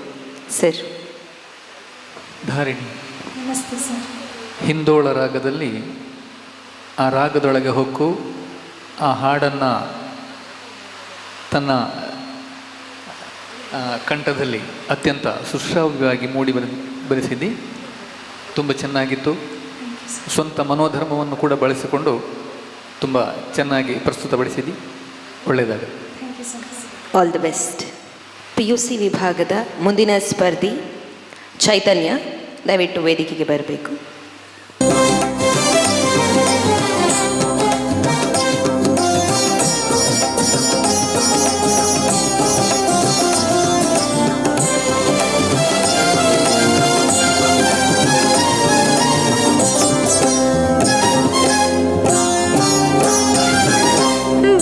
ಸರ್. ಧಾರಿಣಿ, ಹಿಂದೋಳ ರಾಗದಲ್ಲಿ ಆ ರಾಗದೊಳಗೆ ಹೊಕ್ಕು ಆ ಹಾಡನ್ನು ತನ್ನ ಕಂಠದಲ್ಲಿ ಅತ್ಯಂತ ಸುಶ್ರಾವ್ಯವಾಗಿ ಬರೆಸಿದ್ದಿ. ತುಂಬ ಚೆನ್ನಾಗಿತ್ತು. ಸ್ವಂತ ಮನೋಧರ್ಮವನ್ನು ಕೂಡ ಬಳಸಿಕೊಂಡು ತುಂಬ ಚೆನ್ನಾಗಿ ಪ್ರಸ್ತುತಪಡಿಸಿದ್ದಿ. ಒಳ್ಳೆಯದಾಗಲಿ. All the best. PUC ವಿಭಾಗದ ಮುಂದಿನ ಸ್ಪರ್ಧಿ ಚೈತನ್ಯ, ದಯವಿಟ್ಟು ವೇದಿಕೆಗೆ ಬರಬೇಕು.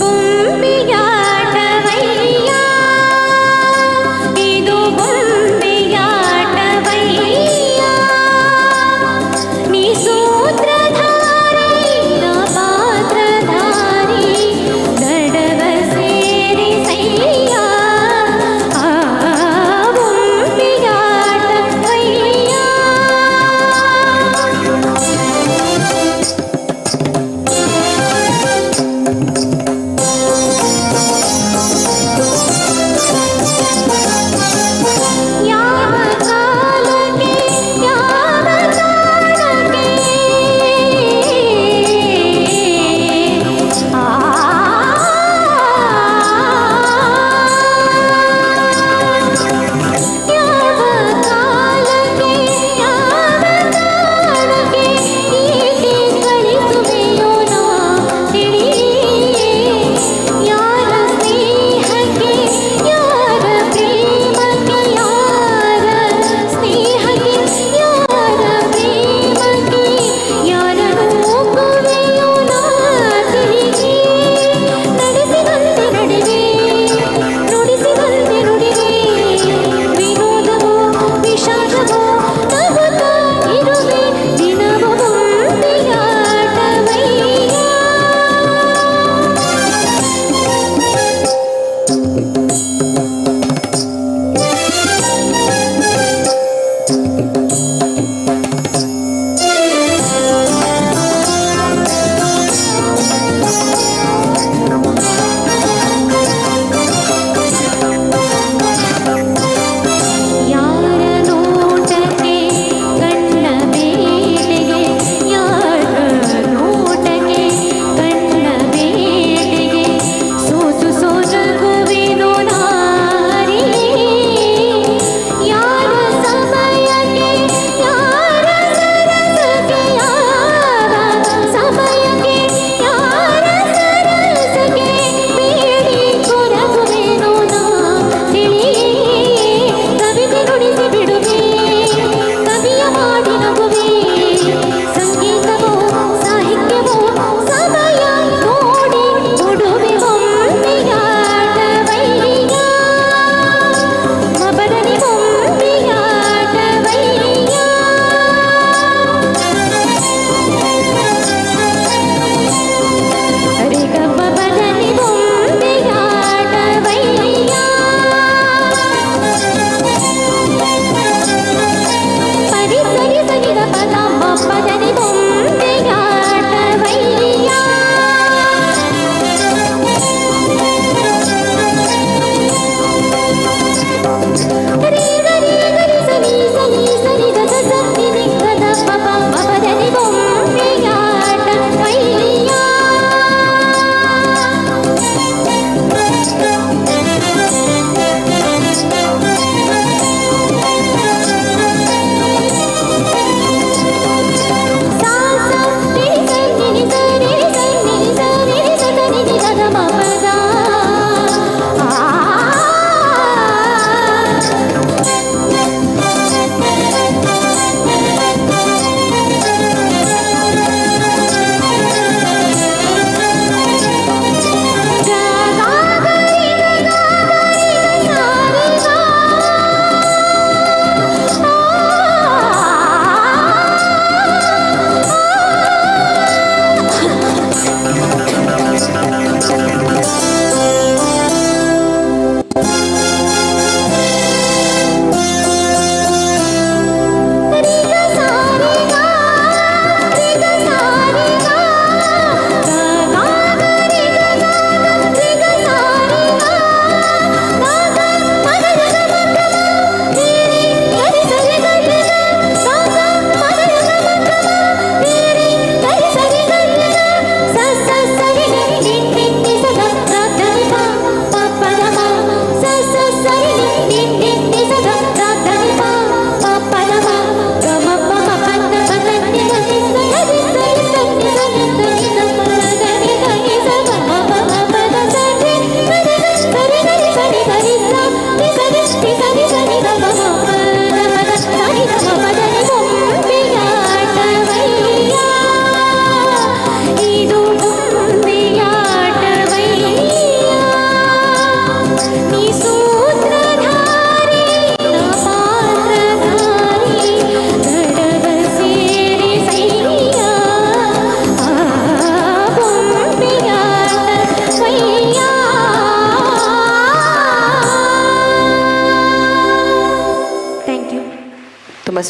ಬೊಂಬೆಯಾಟವಯ್ಯ, ಇದು ಬೊಂಬೆಯಾಟವಯ್ಯ,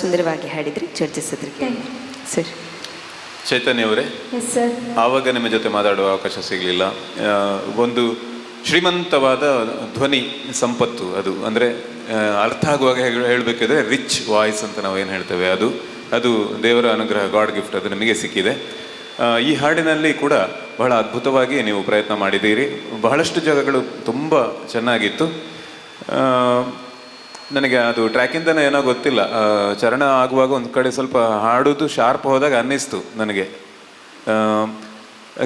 ಸುಂದರವಾಗಿ ಹಾಡಿದ್ರಿ, ಚರ್ಚಿಸಿದ್ರಿ ಸರ್. ಚೈತನ್ಯ ಅವರೇ, ಎಸ್ ಸರ್. ಆವಾಗ ನಿಮ್ಮ ಜೊತೆ ಮಾತಾಡುವ ಅವಕಾಶ ಸಿಗಲಿಲ್ಲ. ಒಂದು ಶ್ರೀಮಂತವಾದ ಧ್ವನಿ ಸಂಪತ್ತು ಅದು, ಅಂದರೆ ಅರ್ಥ ಆಗುವಾಗ ಹೇಳಬೇಕಾದ್ರೆ ರಿಚ್ ವಾಯ್ಸ್ ಅಂತ ನಾವು ಏನು ಹೇಳ್ತೇವೆ, ಅದು ದೇವರ ಅನುಗ್ರಹ, ಗಾಡ್ ಗಿಫ್ಟ್, ಅದು ನಿಮಗೆ ಸಿಕ್ಕಿದೆ. ಈ ಹಾಡಿನಲ್ಲಿ ಕೂಡ ಬಹಳ ಅದ್ಭುತವಾಗಿ ನೀವು ಪ್ರಯತ್ನ ಮಾಡಿದ್ದೀರಿ. ಬಹಳಷ್ಟು ಜಾಗಗಳು ತುಂಬ ಚೆನ್ನಾಗಿತ್ತು. ನನಗೆ ಅದು ಟ್ರ್ಯಾಕಿಂದನೇ ಏನೋ ಗೊತ್ತಿಲ್ಲ, ಚರಣ ಆಗುವಾಗ ಒಂದು ಕಡೆ ಸ್ವಲ್ಪ ಹಾಡೋದು ಶಾರ್ಪ್ ಹೋದಾಗ ಅನ್ನಿಸ್ತು ನನಗೆ.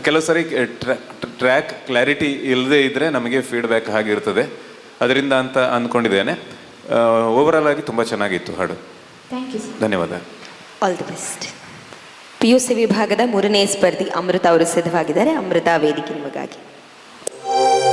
ಕೆಲವು ಸರಿ ಟ್ರ್ಯಾಕ್ ಕ್ಲಾರಿಟಿ ಇಲ್ಲದೆ ಇದ್ದರೆ ನಮಗೆ ಫೀಡ್ಬ್ಯಾಕ್ ಆಗಿರ್ತದೆ, ಅದರಿಂದ ಅಂತ ಅಂದ್ಕೊಂಡಿದ್ದೇನೆ. ಓವರಾಲ್ ಆಗಿ ತುಂಬ ಚೆನ್ನಾಗಿತ್ತು ಹಾಡು. Thank you sir. ಧನ್ಯವಾದ. All the best. PUC ವಿಭಾಗದ 3ನೇ ಸ್ಪರ್ಧಿ ಅಮೃತ ಅವರು ಸಿದ್ಧವಾಗಿದ್ದಾರೆ. ಅಮೃತ, ವೇದಿಕೆ ನಿಮಗಾಗಿ. ಆ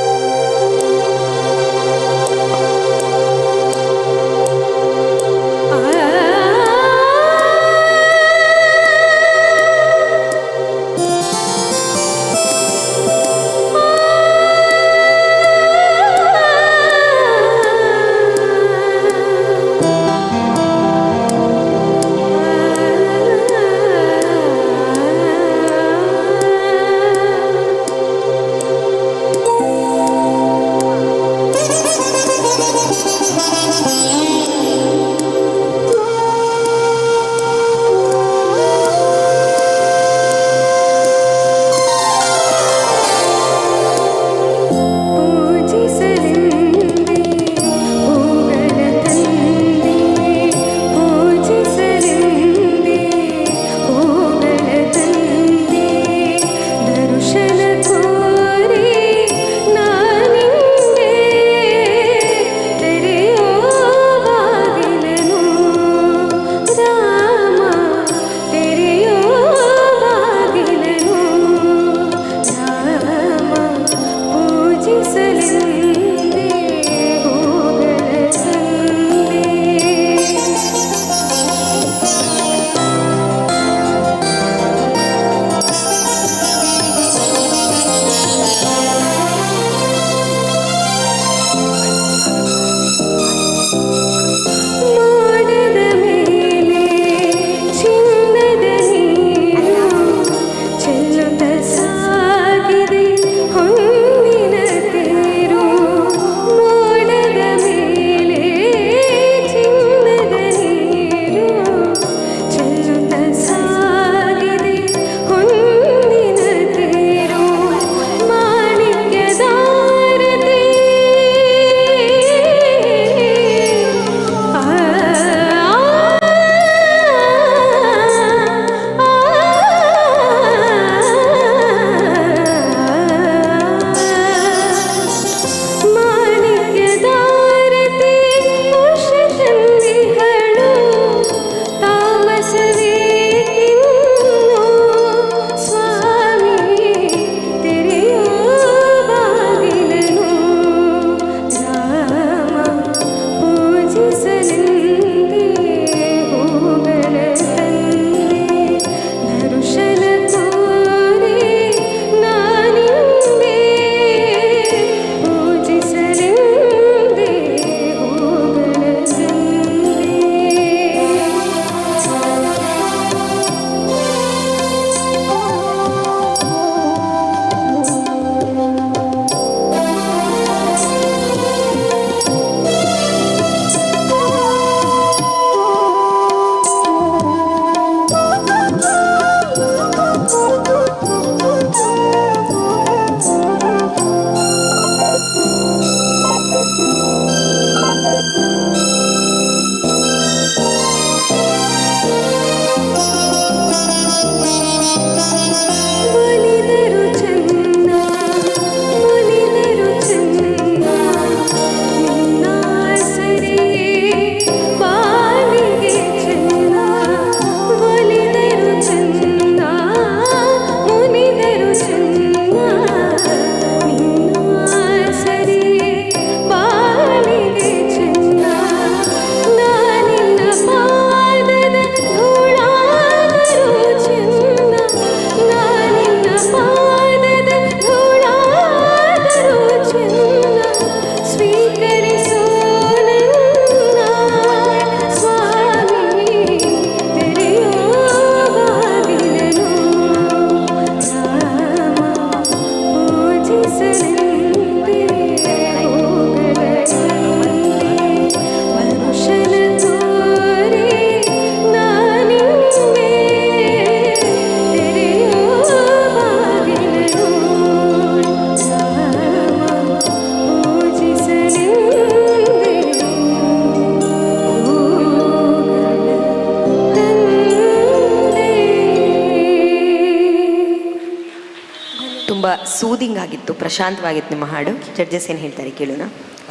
ತುಂಬ ಸೂದಿಂಗ್ ಆಗಿತ್ತು, ಪ್ರಶಾಂತವಾಗಿತ್ತು ನಿಮ್ಮ ಹಾಡು. ಜಡ್ಜಸ್ ಏನು ಹೇಳ್ತಾರೆ ಕೇಳೋಣ.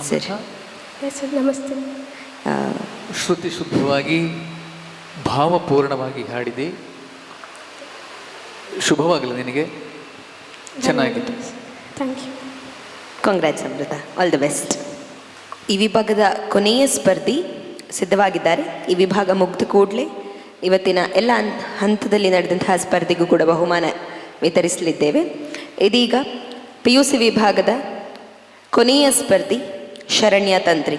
ಸರಿ, ಸರ್ ನಮಸ್ತೆ. ಶ್ರುತಿ ಶುದ್ಧವಾಗಿ ಭಾವಪೂರ್ಣವಾಗಿ ಹಾಡಿದೆ. ಶುಭವಾಗಲಿ ನಿನಗೆ. ಚೆನ್ನಾಗಿತ್ತು. Thank you. Congrats Amrita, all the best. ಈ ವಿಭಾಗದ ಕೊನೆಯ ಸ್ಪರ್ಧಿ ಸಿದ್ಧವಾಗಿದ್ದಾರೆ. ಈ ವಿಭಾಗ ಮುಗ್ದ ಕೂಡಲೇ ಇವತ್ತಿನ ಎಲ್ಲ ಹಂತದಲ್ಲಿ ನಡೆದಂತಹ ಸ್ಪರ್ಧೆಗೂ ಕೂಡ ಬಹುಮಾನ ವಿತರಿಸಲಿದ್ದೇವೆ. ಇದೀಗ PUC ವಿಭಾಗದ ಕೊನೆಯ ಸ್ಪರ್ಧಿ ಶರಣ್ಯ ತಂತ್ರಿ.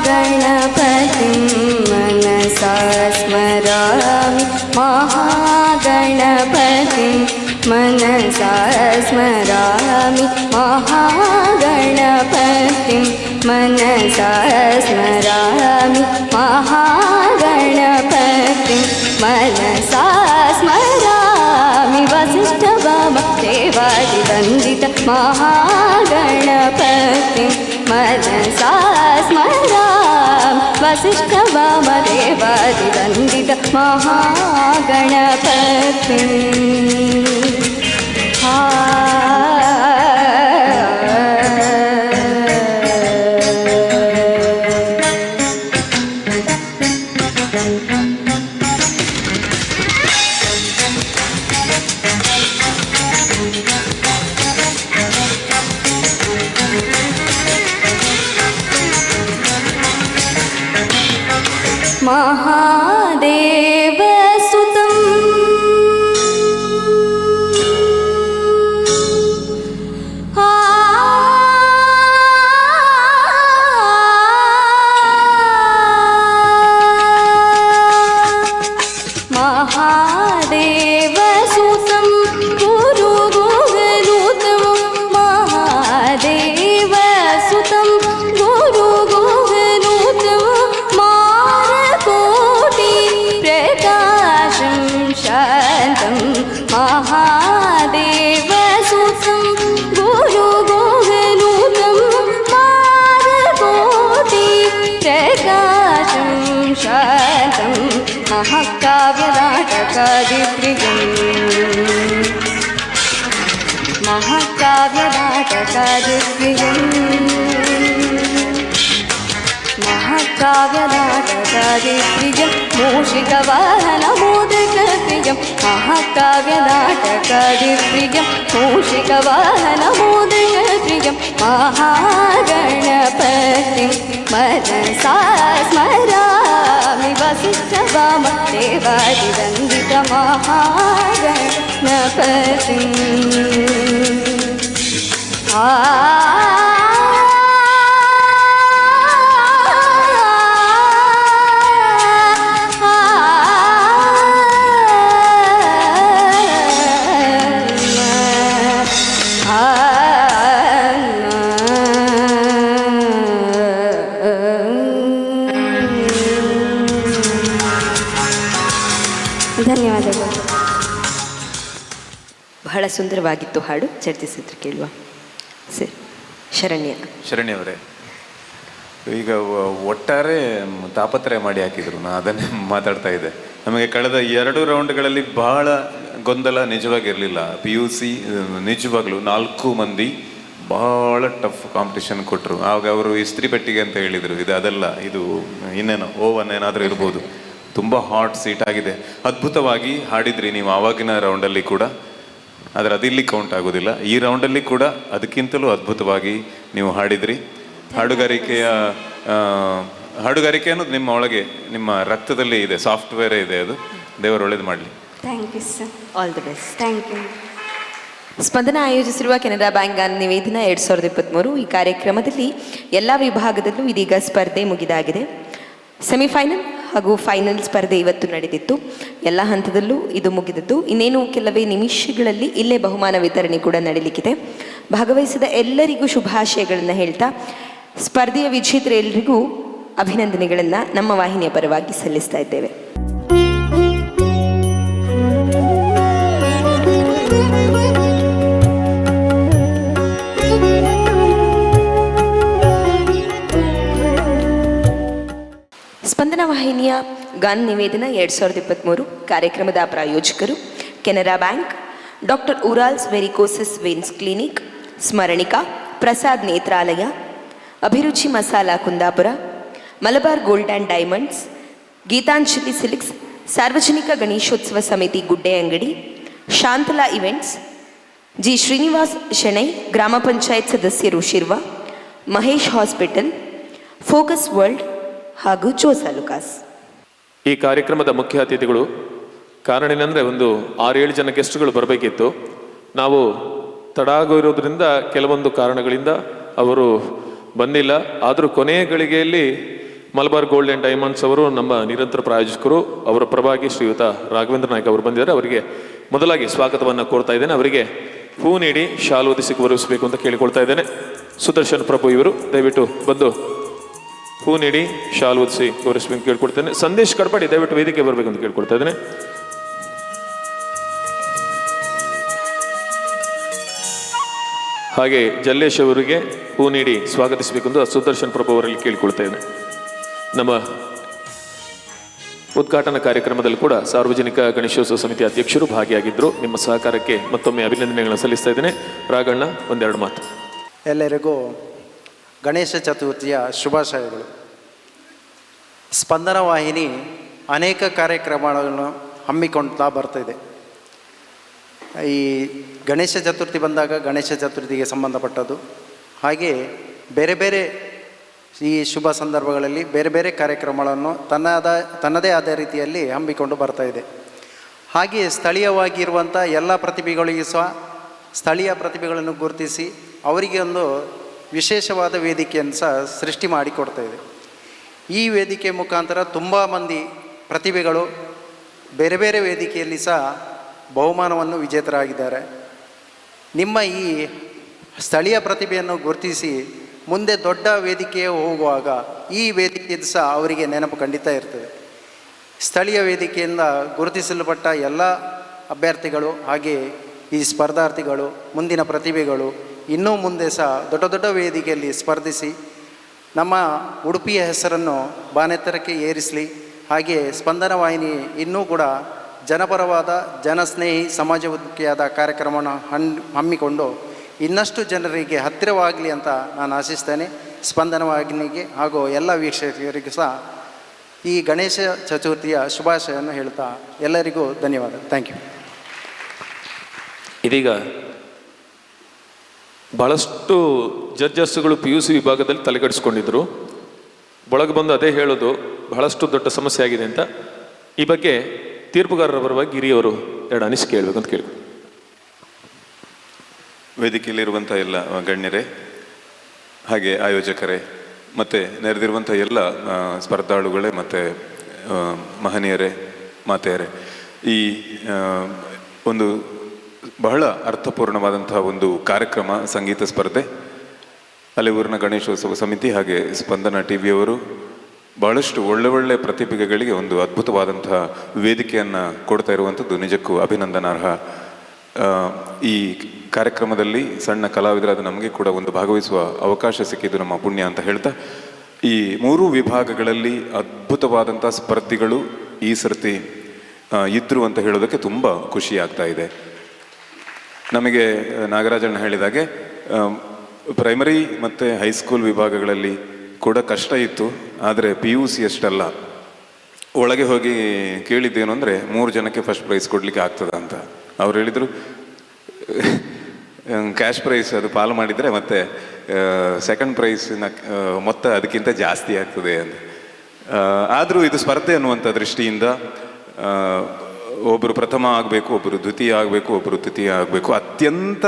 महागणपतिं मनसा स्मरामि, महागणपतिं मनसा स्मरामि, महागणपतिं मनसा स्मरामि, महागणपतिं मनसा स्मरामि, वसिष्ठवामदेवादिवन्दित महागणपतिं मनसा स्मरामि, वसिष्ठवामदेवादिवन्दित महागणपतिं. महादेवसुतं महादेवसुतं गुरुगुहनुतं, महादेवसुतं गुरुगुहनुतं, मारकोटि प्रकाशं शान्तं, महादेवसुतं गुरुगुहनुतं, मारकोटि प्रकाशं शान्तं, महाकाव्यनाटकादिप्रियम्, महाकाव्यनाटकादिप्रियम्, महाकाव्यनाटकादिप्रियं, मूषिकवाहनमोदकप्रियं, महाकाव्यनाटकादिप्रियं, मूषिकवाहनमोदकप्रियं, महागणपतिं मनसा स्मरामि, वसिष्ठवामदेवादिवन्दित महागणपतिं. ಧನ್ಯವಾದಗಳು. ಬಹಳ ಸುಂದರವಾಗಿತ್ತು ಹಾಡು. ಚರ್ಚಿಸಿದ್ರು ಕೇಳುವ. ಸರಿ, ಶರಣ್ಯ ಅವರೇ, ಈಗ ಒಟ್ಟಾರೆ ತಾಪತ್ರಯ ಮಾಡಿ ಹಾಕಿದ್ರು. ನಾನು ಅದನ್ನೇ ಮಾತಾಡ್ತಾ ಇದ್ದೆ. ನಮಗೆ ಕಳೆದ 2 ರೌಂಡ್ಗಳಲ್ಲಿ ಬಹಳ ಗೊಂದಲ ನಿಜವಾಗಿರಲಿಲ್ಲ. PUC ನಿಜವಾಗ್ಲೂ 4 ಮಂದಿ ಬಹಳ ಟಫ್ ಕಾಂಪಿಟೇಷನ್ ಕೊಟ್ಟರು. ಆವಾಗ ಅವರು ಇಸ್ತ್ರಿ ಪೆಟ್ಟಿಗೆ ಅಂತ ಹೇಳಿದರು. ಅದಲ್ಲ, ಇದು ಇನ್ನೇನೋ ಓವನ್ ಏನಾದರೂ ಇರ್ಬೋದು. ತುಂಬ ಹಾಟ್ ಸೀಟ್ ಆಗಿದೆ. ಅದ್ಭುತವಾಗಿ ಹಾಡಿದ್ರಿ ನೀವು ಆವಾಗಿನ ರೌಂಡಲ್ಲಿ ಕೂಡ, ಆದರೆ ಅದಿಲ್ಲಿ ಕೌಂಟ್ ಆಗೋದಿಲ್ಲ. ಈ ರೌಂಡಲ್ಲಿ ಕೂಡ ಅದಕ್ಕಿಂತಲೂ ಅದ್ಭುತವಾಗಿ ನೀವು ಹಾಡಿದ್ರಿ. ಹಾಡುಗಾರಿಕೆ ಅನ್ನೋದು ನಿಮ್ಮ ಒಳಗೆ, ನಿಮ್ಮ ರಕ್ತದಲ್ಲಿ ಇದೆ, ಸಾಫ್ಟ್ವೇರೇ ಇದೆ. ಅದು ದೇವರು ಒಳ್ಳೇದು ಮಾಡಲಿ. Thank you sir. All the best. Thank you. Spandana ಆಯೋಜಿಸಿರುವ ಕೆನರಾ ಬ್ಯಾಂಕ್ ಗಾನ ನಿವೇದನ 2023. ಈ ಕಾರ್ಯಕ್ರಮದಲ್ಲಿ ಎಲ್ಲ ವಿಭಾಗದಲ್ಲೂ ಇದೀಗ ಸ್ಪರ್ಧೆ ಮುಗಿದಾಗಿದೆ. ಸೆಮಿಫೈನಲ್ ಹಾಗೂ ಫೈನಲ್ ಸ್ಪರ್ಧೆ ಇವತ್ತು ನಡೆದಿತ್ತು. ಎಲ್ಲ ಹಂತದಲ್ಲೂ ಇದು ಮುಗಿದಿದ್ದು. ಇನ್ನೇನು ಕೆಲವೇ ನಿಮಿಷಗಳಲ್ಲಿ ಇಲ್ಲೇ ಬಹುಮಾನ ವಿತರಣೆ ಕೂಡ ನಡೆಯಲಿಕ್ಕಿದೆ. ಭಾಗವಹಿಸಿದ ಎಲ್ಲರಿಗೂ ಶುಭಾಶಯಗಳನ್ನು ಹೇಳ್ತಾ ಸ್ಪರ್ಧೆಯ ವಿಜೇತರೆಲ್ಲರಿಗೂ ಅಭಿನಂದನೆಗಳನ್ನು ನಮ್ಮ ವಾಹಿನಿಯ ಪರವಾಗಿ ಸಲ್ಲಿಸ್ತಾ ಇದ್ದೇವೆ. ಸ್ಪಂದನ ವಾಹಿನಿಯ ಗಾನ ನಿವೇದನ 2023 ಕಾರ್ಯಕ್ರಮದ ಪ್ರಾಯೋಜಕರು Canara bank, doctor Urals varicosis veins clinic, Smaranika, Prasad Netralaya, Abhiruchi masala Kundapura, Malabar gold and diamonds, Gitanjali silks, ಸಾರ್ವಜನಿಕ ಗಣೇಶೋತ್ಸವ ಸಮಿತಿ ಗುಡ್ಡೆ ಅಂಗಡಿ, ಶಾಂತಲಾ ಇವೆಂಟ್ಸ್, ಜಿ ಶ್ರೀನಿವಾಸ್ ಶೆಣೈ ಗ್ರಾಮ ಪಂಚಾಯತ್ ಸದಸ್ಯರು Shirva, Mahesh hospital, focus world ಹಾಗೂ ಜೋಸಾ ಲುಕಾಸ್. ಈ ಕಾರ್ಯಕ್ರಮದ ಮುಖ್ಯ ಅತಿಥಿಗಳು. ಕಾರಣ ಏನಂದರೆ, ಒಂದು 6-7 ಜನ ಗೆಸ್ಟ್ಗಳು ಬರಬೇಕಿತ್ತು. ನಾವು ತಡ ಆಗೋರೋದ್ರಿಂದ ಕೆಲವೊಂದು ಕಾರಣಗಳಿಂದ ಅವರು ಬಂದಿಲ್ಲ. ಆದರೂ ಕೊನೆಯ ಗಳಿಗೆಯಲ್ಲಿ ಮಲಬಾರ್ ಗೋಲ್ಡ್ ಆ್ಯಂಡ್ ಡೈಮಂಡ್ಸ್ ಅವರು ನಮ್ಮ ನಿರಂತರ ಪ್ರಾಯೋಜಕರು, ಅವರ ಪರವಾಗಿ ಶ್ರೀಯುತ ರಾಘವೇಂದ್ರ ನಾಯ್ಕ ಅವರು ಬಂದಿದ್ದಾರೆ. ಅವರಿಗೆ ಮೊದಲಾಗಿ ಸ್ವಾಗತವನ್ನು ಕೋರ್ತಾ ಇದ್ದೇನೆ. ಅವರಿಗೆ ಹೂ ನೀಡಿ ಶಾಲು ಹೊದಿಸಿ ಗೌರವಿಸಬೇಕು ಅಂತ ಕೇಳಿಕೊಳ್ತಾ ಇದ್ದೇನೆ. ಸುದರ್ಶನ್ ಪ್ರಭು ಇವರು ದಯವಿಟ್ಟು ಬಂದು ಹೂ ನೀಡಿ ಶಾಲು ಹೊದಿಸಿ ಗೌರವಿಸಬೇಕು ಕೇಳ್ಕೊಡ್ತೇನೆ. ಸಂದೇಶ್ ಕಡ್ಪಾಡಿ ದಯವಿಟ್ಟು ವೇದಿಕೆ ಬರಬೇಕು ಅಂತ ಕೇಳ್ಕೊಳ್ತಾ ಇದ್ದೇನೆ. ಹಾಗೆ ಜಲ್ಲೇಶ್ ಅವರಿಗೆ ಹೂ ನೀಡಿ ಸ್ವಾಗತಿಸಬೇಕೆಂದು ಸುದರ್ಶನ್ ಪ್ರಭು ಅವರಲ್ಲಿ ಕೇಳಿಕೊಳ್ತಾ ಇದ್ದೇನೆ. ನಮ್ಮ ಉದ್ಘಾಟನಾ ಕಾರ್ಯಕ್ರಮದಲ್ಲಿ ಕೂಡ ಸಾರ್ವಜನಿಕ ಗಣೇಶೋತ್ಸವ ಸಮಿತಿ ಅಧ್ಯಕ್ಷರು ಭಾಗಿಯಾಗಿದ್ದರು. ನಿಮ್ಮ ಸಹಕಾರಕ್ಕೆ ಮತ್ತೊಮ್ಮೆ ಅಭಿನಂದನೆಗಳನ್ನು ಸಲ್ಲಿಸ್ತಾ ಇದ್ದೇನೆ. ರಾಘಣ್ಣ, ಒಂದೆರಡು ಮಾತು. ಎಲ್ಲರಿಗೂ ಗಣೇಶ ಚತುರ್ಥಿಯ ಶುಭಾಶಯಗಳು. ಸ್ಪಂದನ ವಾಹಿನಿ ಅನೇಕ ಕಾರ್ಯಕ್ರಮಗಳನ್ನು ಹಮ್ಮಿಕೊಳ್ತಾ ಬರ್ತಾಯಿದೆ. ಈ ಗಣೇಶ ಚತುರ್ಥಿ ಬಂದಾಗ ಗಣೇಶ ಚತುರ್ಥಿಗೆ ಸಂಬಂಧಪಟ್ಟದ್ದು, ಹಾಗೆ ಬೇರೆ ಬೇರೆ ಈ ಶುಭ ಸಂದರ್ಭಗಳಲ್ಲಿ ಬೇರೆ ಬೇರೆ ಕಾರ್ಯಕ್ರಮಗಳನ್ನು ತನ್ನದೇ ಆದ ರೀತಿಯಲ್ಲಿ ಹಮ್ಮಿಕೊಂಡು ಬರ್ತಾಯಿದೆ. ಹಾಗೆ ಸ್ಥಳೀಯವಾಗಿರುವಂಥ ಎಲ್ಲ ಪ್ರತಿಭೆಗಳಿಗೂ ಸಹ ಸ್ಥಳೀಯ ಪ್ರತಿಭೆಗಳನ್ನು ಗುರುತಿಸಿ ಅವರಿಗೆ ಒಂದು ವಿಶೇಷವಾದ ವೇದಿಕೆಯನ್ನು ಸಹ ಸೃಷ್ಟಿ ಮಾಡಿಕೊಡ್ತಾ ಇದೆ. ಈ ವೇದಿಕೆ ಮುಖಾಂತರ ತುಂಬ ಮಂದಿ ಪ್ರತಿಭೆಗಳು ಬೇರೆ ಬೇರೆ ವೇದಿಕೆಯಲ್ಲಿ ಸಹ ಬಹುಮಾನವನ್ನು ವಿಜೇತರಾಗಿದ್ದಾರೆ. ನಿಮ್ಮ ಈ ಸ್ಥಳೀಯ ಪ್ರತಿಭೆಯನ್ನು ಗುರುತಿಸಿ ಮುಂದೆ ದೊಡ್ಡ ವೇದಿಕೆಗೆ ಹೋಗುವಾಗ ಈ ವೇದಿಕೆಯದ್ದು ಸಹ ಅವರಿಗೆ ನೆನಪು ಖಂಡಿತ ಇರ್ತದೆ. ಸ್ಥಳೀಯ ವೇದಿಕೆಯಿಂದ ಗುರುತಿಸಲ್ಪಟ್ಟ ಎಲ್ಲ ಅಭ್ಯರ್ಥಿಗಳು ಹಾಗೆ ಈ ಸ್ಪರ್ಧಾರ್ಥಿಗಳು ಮುಂದಿನ ಪ್ರತಿಭೆಗಳು ಇನ್ನೂ ಮುಂದೆ ಸಹ ದೊಡ್ಡ ದೊಡ್ಡ ವೇದಿಕೆಯಲ್ಲಿ ಸ್ಪರ್ಧಿಸಿ ನಮ್ಮ ಉಡುಪಿಯ ಹೆಸರನ್ನು ಬಾನೆತ್ತರಕ್ಕೆ ಏರಿಸಲಿ. ಹಾಗೆ ಸ್ಪಂದನ ವಾಹಿನಿ ಇನ್ನೂ ಕೂಡ ಜನಪರವಾದ ಜನಸ್ನೇಹಿ ಸಮಾಜಮುಖಿಯಾದ ಕಾರ್ಯಕ್ರಮವನ್ನು ಹಮ್ಮಿಕೊಂಡು ಇನ್ನಷ್ಟು ಜನರಿಗೆ ಹತ್ತಿರವಾಗಲಿ ಅಂತ ನಾನು ಆಶಿಸ್ತೇನೆ. ಸ್ಪಂದನ ವಾಹಿನಿಗೆ ಹಾಗೂ ಎಲ್ಲ ವೀಕ್ಷಕರಿಗೂ ಸಹ ಈ ಗಣೇಶ ಚತುರ್ಥಿಯ ಶುಭಾಶಯವನ್ನು ಹೇಳ್ತಾ ಎಲ್ಲರಿಗೂ ಧನ್ಯವಾದ. Thank you. ಇದೀಗ ಬಹಳಷ್ಟು ಜಡ್ಜಸ್ಗಳು PUC ವಿಭಾಗದಲ್ಲಿ ತಲೆಕೆಡಿಸ್ಕೊಂಡಿದ್ರು. ಒಳಗೆ ಬಂದು ಅದೇ ಹೇಳೋದು ಬಹಳಷ್ಟು ದೊಡ್ಡ ಸಮಸ್ಯೆ ಆಗಿದೆ ಅಂತ. ಈ ಬಗ್ಗೆ ತೀರ್ಪುಗಾರರ ಪರವಾಗಿ ಹಿರಿಯವರು ಎರಡು ಅನಿಸಿಕೆ ಹೇಳ್ಬೇಕಂತ ಕೇಳಿ. ವೇದಿಕೆಯಲ್ಲಿರುವಂಥ ಎಲ್ಲ ಗಣ್ಯರೇ, ಹಾಗೆ ಆಯೋಜಕರೇ, ಮತ್ತು ನೆರೆದಿರುವಂಥ ಎಲ್ಲ ಸ್ಪರ್ಧಾಳುಗಳೇ ಮತ್ತು ಮಹನೀಯರೇ, ಮಾತೆಯರೇ, ಈ ಒಂದು ಬಹಳ ಅರ್ಥಪೂರ್ಣವಾದಂಥ ಒಂದು ಕಾರ್ಯಕ್ರಮ, ಸಂಗೀತ ಸ್ಪರ್ಧೆ, ಅಲೆಯೂರಿನ ಗಣೇಶೋತ್ಸವ ಸಮಿತಿ ಹಾಗೆ ಸ್ಪಂದನ TVಯವರು ಬಹಳಷ್ಟು ಒಳ್ಳೆ ಪ್ರತಿಭೆಗಳಿಗೆ ಒಂದು ಅದ್ಭುತವಾದಂಥ ವೇದಿಕೆಯನ್ನು ಕೊಡ್ತಾ ಇರುವಂಥದ್ದು ನಿಜಕ್ಕೂ ಅಭಿನಂದನಾರ್ಹ. ಈ ಕಾರ್ಯಕ್ರಮದಲ್ಲಿ ಸಣ್ಣ ಕಲಾವಿದರಾದ ನಮಗೆ ಕೂಡ ಒಂದು ಭಾಗವಹಿಸುವ ಅವಕಾಶ ಸಿಕ್ಕಿದ್ದು ನಮ್ಮ ಪುಣ್ಯ ಅಂತ ಹೇಳ್ತಾ, ಈ 3 ವಿಭಾಗಗಳಲ್ಲಿ ಅದ್ಭುತವಾದಂಥ ಸ್ಪರ್ಧಿಗಳು ಈ ಸರ್ತಿ ಇದ್ರು ಅಂತ ಹೇಳೋದಕ್ಕೆ ತುಂಬ ಖುಷಿ ಆಗ್ತಾ ಇದೆ. ನಮಗೆ ನಾಗರಾಜಣ್ಣ ಹೇಳಿದಾಗೆ ಪ್ರೈಮರಿ ಮತ್ತು ಹೈಸ್ಕೂಲ್ ವಿಭಾಗಗಳಲ್ಲಿ ಕೂಡ ಕಷ್ಟ ಇತ್ತು, ಆದರೆ PUC ಅಷ್ಟಲ್ಲ. ಒಳಗೆ ಹೋಗಿ ಕೇಳಿದ್ದೇನು ಅಂದರೆ 3 ಜನಕ್ಕೆ ಫಸ್ಟ್ ಪ್ರೈಸ್ ಕೊಡಲಿಕ್ಕೆ ಆಗ್ತದ ಅಂತ. ಅವ್ರು ಹೇಳಿದರು ಕ್ಯಾಶ್ ಪ್ರೈಸ್ ಅದು ಪಾಲು ಮಾಡಿದರೆ ಮತ್ತು ಸೆಕೆಂಡ್ ಪ್ರೈಸಿನ ಮೊತ್ತ ಅದಕ್ಕಿಂತ ಜಾಸ್ತಿ ಆಗ್ತದೆ ಅಂತ. ಆದರೂ ಇದು ಸ್ಪರ್ಧೆ ಅನ್ನುವಂಥ ದೃಷ್ಟಿಯಿಂದ ಒಬ್ಬರು ಪ್ರಥಮ ಆಗಬೇಕು, ಒಬ್ಬರು ದ್ವಿತೀಯ ಆಗಬೇಕು, ಒಬ್ಬರು ತೃತೀಯ ಆಗಬೇಕು, ಅತ್ಯಂತ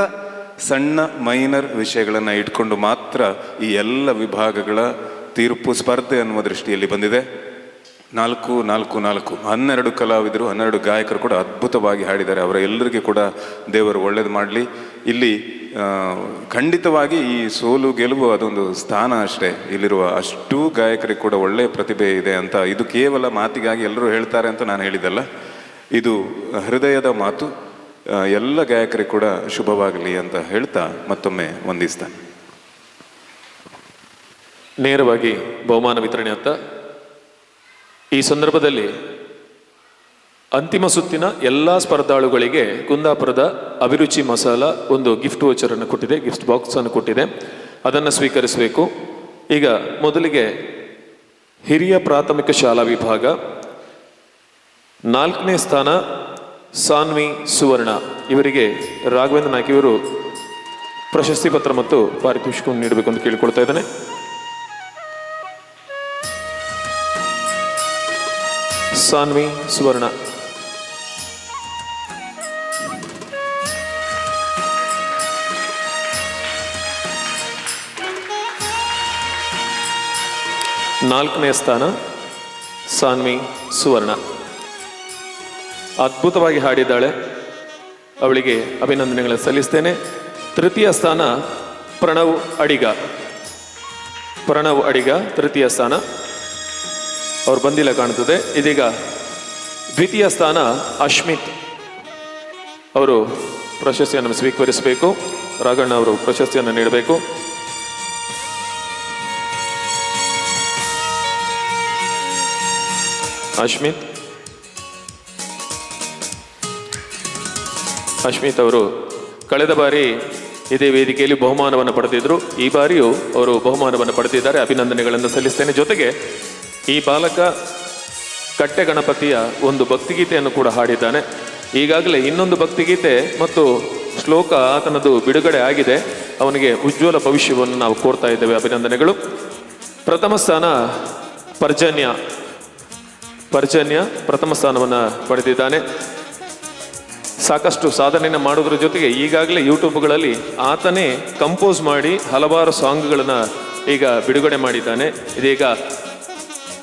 ಸಣ್ಣ ಮೈನರ್ ವಿಷಯಗಳನ್ನು ಇಟ್ಕೊಂಡು ಮಾತ್ರ ಈ ಎಲ್ಲ ವಿಭಾಗಗಳ ತೀರ್ಪು ಸ್ಪರ್ಧೆ ಅನ್ನುವ ದೃಷ್ಟಿಯಲ್ಲಿ ಬಂದಿದೆ. 4, 4, 4 12 ಕಲಾವಿದರು, 12 ಗಾಯಕರು ಕೂಡ ಅದ್ಭುತವಾಗಿ ಹಾಡಿದ್ದಾರೆ. ಅವರ ಎಲ್ಲರಿಗೂ ಕೂಡ ದೇವರು ಒಳ್ಳೇದು ಮಾಡಲಿ. ಇಲ್ಲಿ ಖಂಡಿತವಾಗಿ ಈ ಸೋಲು ಗೆಲುವು ಅದೊಂದು ಸ್ಥಾನ ಅಷ್ಟೇ. ಇಲ್ಲಿರುವ ಅಷ್ಟು ಗಾಯಕರಿಗೆ ಕೂಡ ಒಳ್ಳೆಯ ಪ್ರತಿಭೆ ಇದೆ ಅಂತ, ಇದು ಕೇವಲ ಮಾತಿಗಾಗಿ ಎಲ್ಲರೂ ಹೇಳ್ತಾರೆ ಅಂತ ನಾನು ಹೇಳಿದ್ದಲ್ಲ, ಇದು ಹೃದಯದ ಮಾತು. ಎಲ್ಲ ಗಾಯಕರಿಗೆ ಕೂಡ ಶುಭವಾಗಲಿ ಅಂತ ಹೇಳ್ತಾ ಮತ್ತೊಮ್ಮೆ ವಂದಿಸ್ತಾನೆ. ನೇರವಾಗಿ ಬಹುಮಾನ ವಿತರಣೆ ಅಂತ ಈ ಸಂದರ್ಭದಲ್ಲಿ ಅಂತಿಮ ಸುತ್ತಿನ ಎಲ್ಲ ಸ್ಪರ್ಧಾಳುಗಳಿಗೆ ಕುಂದಾಪುರದ ಅಭಿರುಚಿ ಮಸಾಲ ಒಂದು ಗಿಫ್ಟ್ ವೋಚರನ್ನು ಕೊಟ್ಟಿದೆ, ಗಿಫ್ಟ್ ಬಾಕ್ಸ್ ಅನ್ನು ಕೊಟ್ಟಿದೆ, ಅದನ್ನು ಸ್ವೀಕರಿಸಬೇಕು. ಈಗ ಮೊದಲಿಗೆ ಹಿರಿಯ ಪ್ರಾಥಮಿಕ ಶಾಲಾ ವಿಭಾಗ 4ನೇ ಸ್ಥಾನ ಸಾನ್ವಿ ಸುವರ್ಣ, ಇವರಿಗೆ ರಾಘವೇಂದ್ರ ನಾಯ್ಕ ಇವರು ಪ್ರಶಸ್ತಿ ಪತ್ರ ಮತ್ತು ಪಾರಿತೋಷಿಕವನ್ನು ನೀಡಬೇಕು ಅಂತ ಕೇಳಿಕೊಳ್ತಾ ಇದ್ದಾನೆ. ಸಾನ್ವಿ ಸುವರ್ಣ. ನಾಲ್ಕನೇ ಸ್ಥಾನ ಸಾನ್ವಿ ಸುವರ್ಣ. ಅದ್ಭುತವಾಗಿ ಹಾಡಿದ್ದಾಳೆ, ಅವಳಿಗೆ ಅಭಿನಂದನೆಗಳನ್ನು ಸಲ್ಲಿಸ್ತೇನೆ. ತೃತೀಯ ಸ್ಥಾನ ಪ್ರಣವ್ ಅಡಿಗ. ಪ್ರಣವ್ ಅಡಿಗ ತೃತೀಯ ಸ್ಥಾನ, ಅವ್ರು ಬಂದಿಲ್ಲ ಕಾಣ್ತದೆ. ಇದೀಗ ದ್ವಿತೀಯ ಸ್ಥಾನ ಅಶ್ಮಿತ್, ಅವರು ಪ್ರಶಸ್ತಿಯನ್ನು ಸ್ವೀಕರಿಸಬೇಕು. ರಾಘಣ್ಣ ಅವರು ಪ್ರಶಸ್ತಿಯನ್ನು ನೀಡಬೇಕು. ಅಶ್ಮಿತ್ ಅವರು ಕಳೆದ ಬಾರಿ ಇದೇ ವೇದಿಕೆಯಲ್ಲಿ ಬಹುಮಾನವನ್ನು ಪಡೆದಿದ್ರು. ಈ ಬಾರಿಯೂ ಅವರು ಬಹುಮಾನವನ್ನು ಪಡೆದಿದ್ದಾರೆ, ಅಭಿನಂದನೆಗಳನ್ನು ಸಲ್ಲಿಸ್ತೇನೆ. ಜೊತೆಗೆ ಈ ಬಾಲಕ ಕಟ್ಟೆ ಗಣಪತಿಯ ಒಂದು ಭಕ್ತಿಗೀತೆಯನ್ನು ಕೂಡ ಹಾಡಿದ್ದಾನೆ. ಈಗಾಗಲೇ ಇನ್ನೊಂದು ಭಕ್ತಿಗೀತೆ ಮತ್ತು ಶ್ಲೋಕ ಆತನದು ಬಿಡುಗಡೆ ಆಗಿದೆ. ಅವನಿಗೆ ಉಜ್ವಲ ಭವಿಷ್ಯವನ್ನು ನಾವು ಕೋರ್ತಾ ಇದ್ದೇವೆ. ಅಭಿನಂದನೆಗಳು. ಪ್ರಥಮ ಸ್ಥಾನ ಪರ್ಜನ್ಯ ಪ್ರಥಮ ಸ್ಥಾನವನ್ನು ಪಡೆದಿದ್ದಾನೆ. ಸಾಕಷ್ಟು ಸಾಧನೆಯನ್ನು ಮಾಡೋದ್ರ ಜೊತೆಗೆ ಈಗಾಗಲೇ ಯೂಟ್ಯೂಬ್ಗಳಲ್ಲಿ ಆತನೇ ಕಂಪೋಸ್ ಮಾಡಿ ಹಲವಾರು ಸಾಂಗ್ಗಳನ್ನು ಈಗ ಬಿಡುಗಡೆ ಮಾಡಿದ್ದಾನೆ. ಇದೀಗ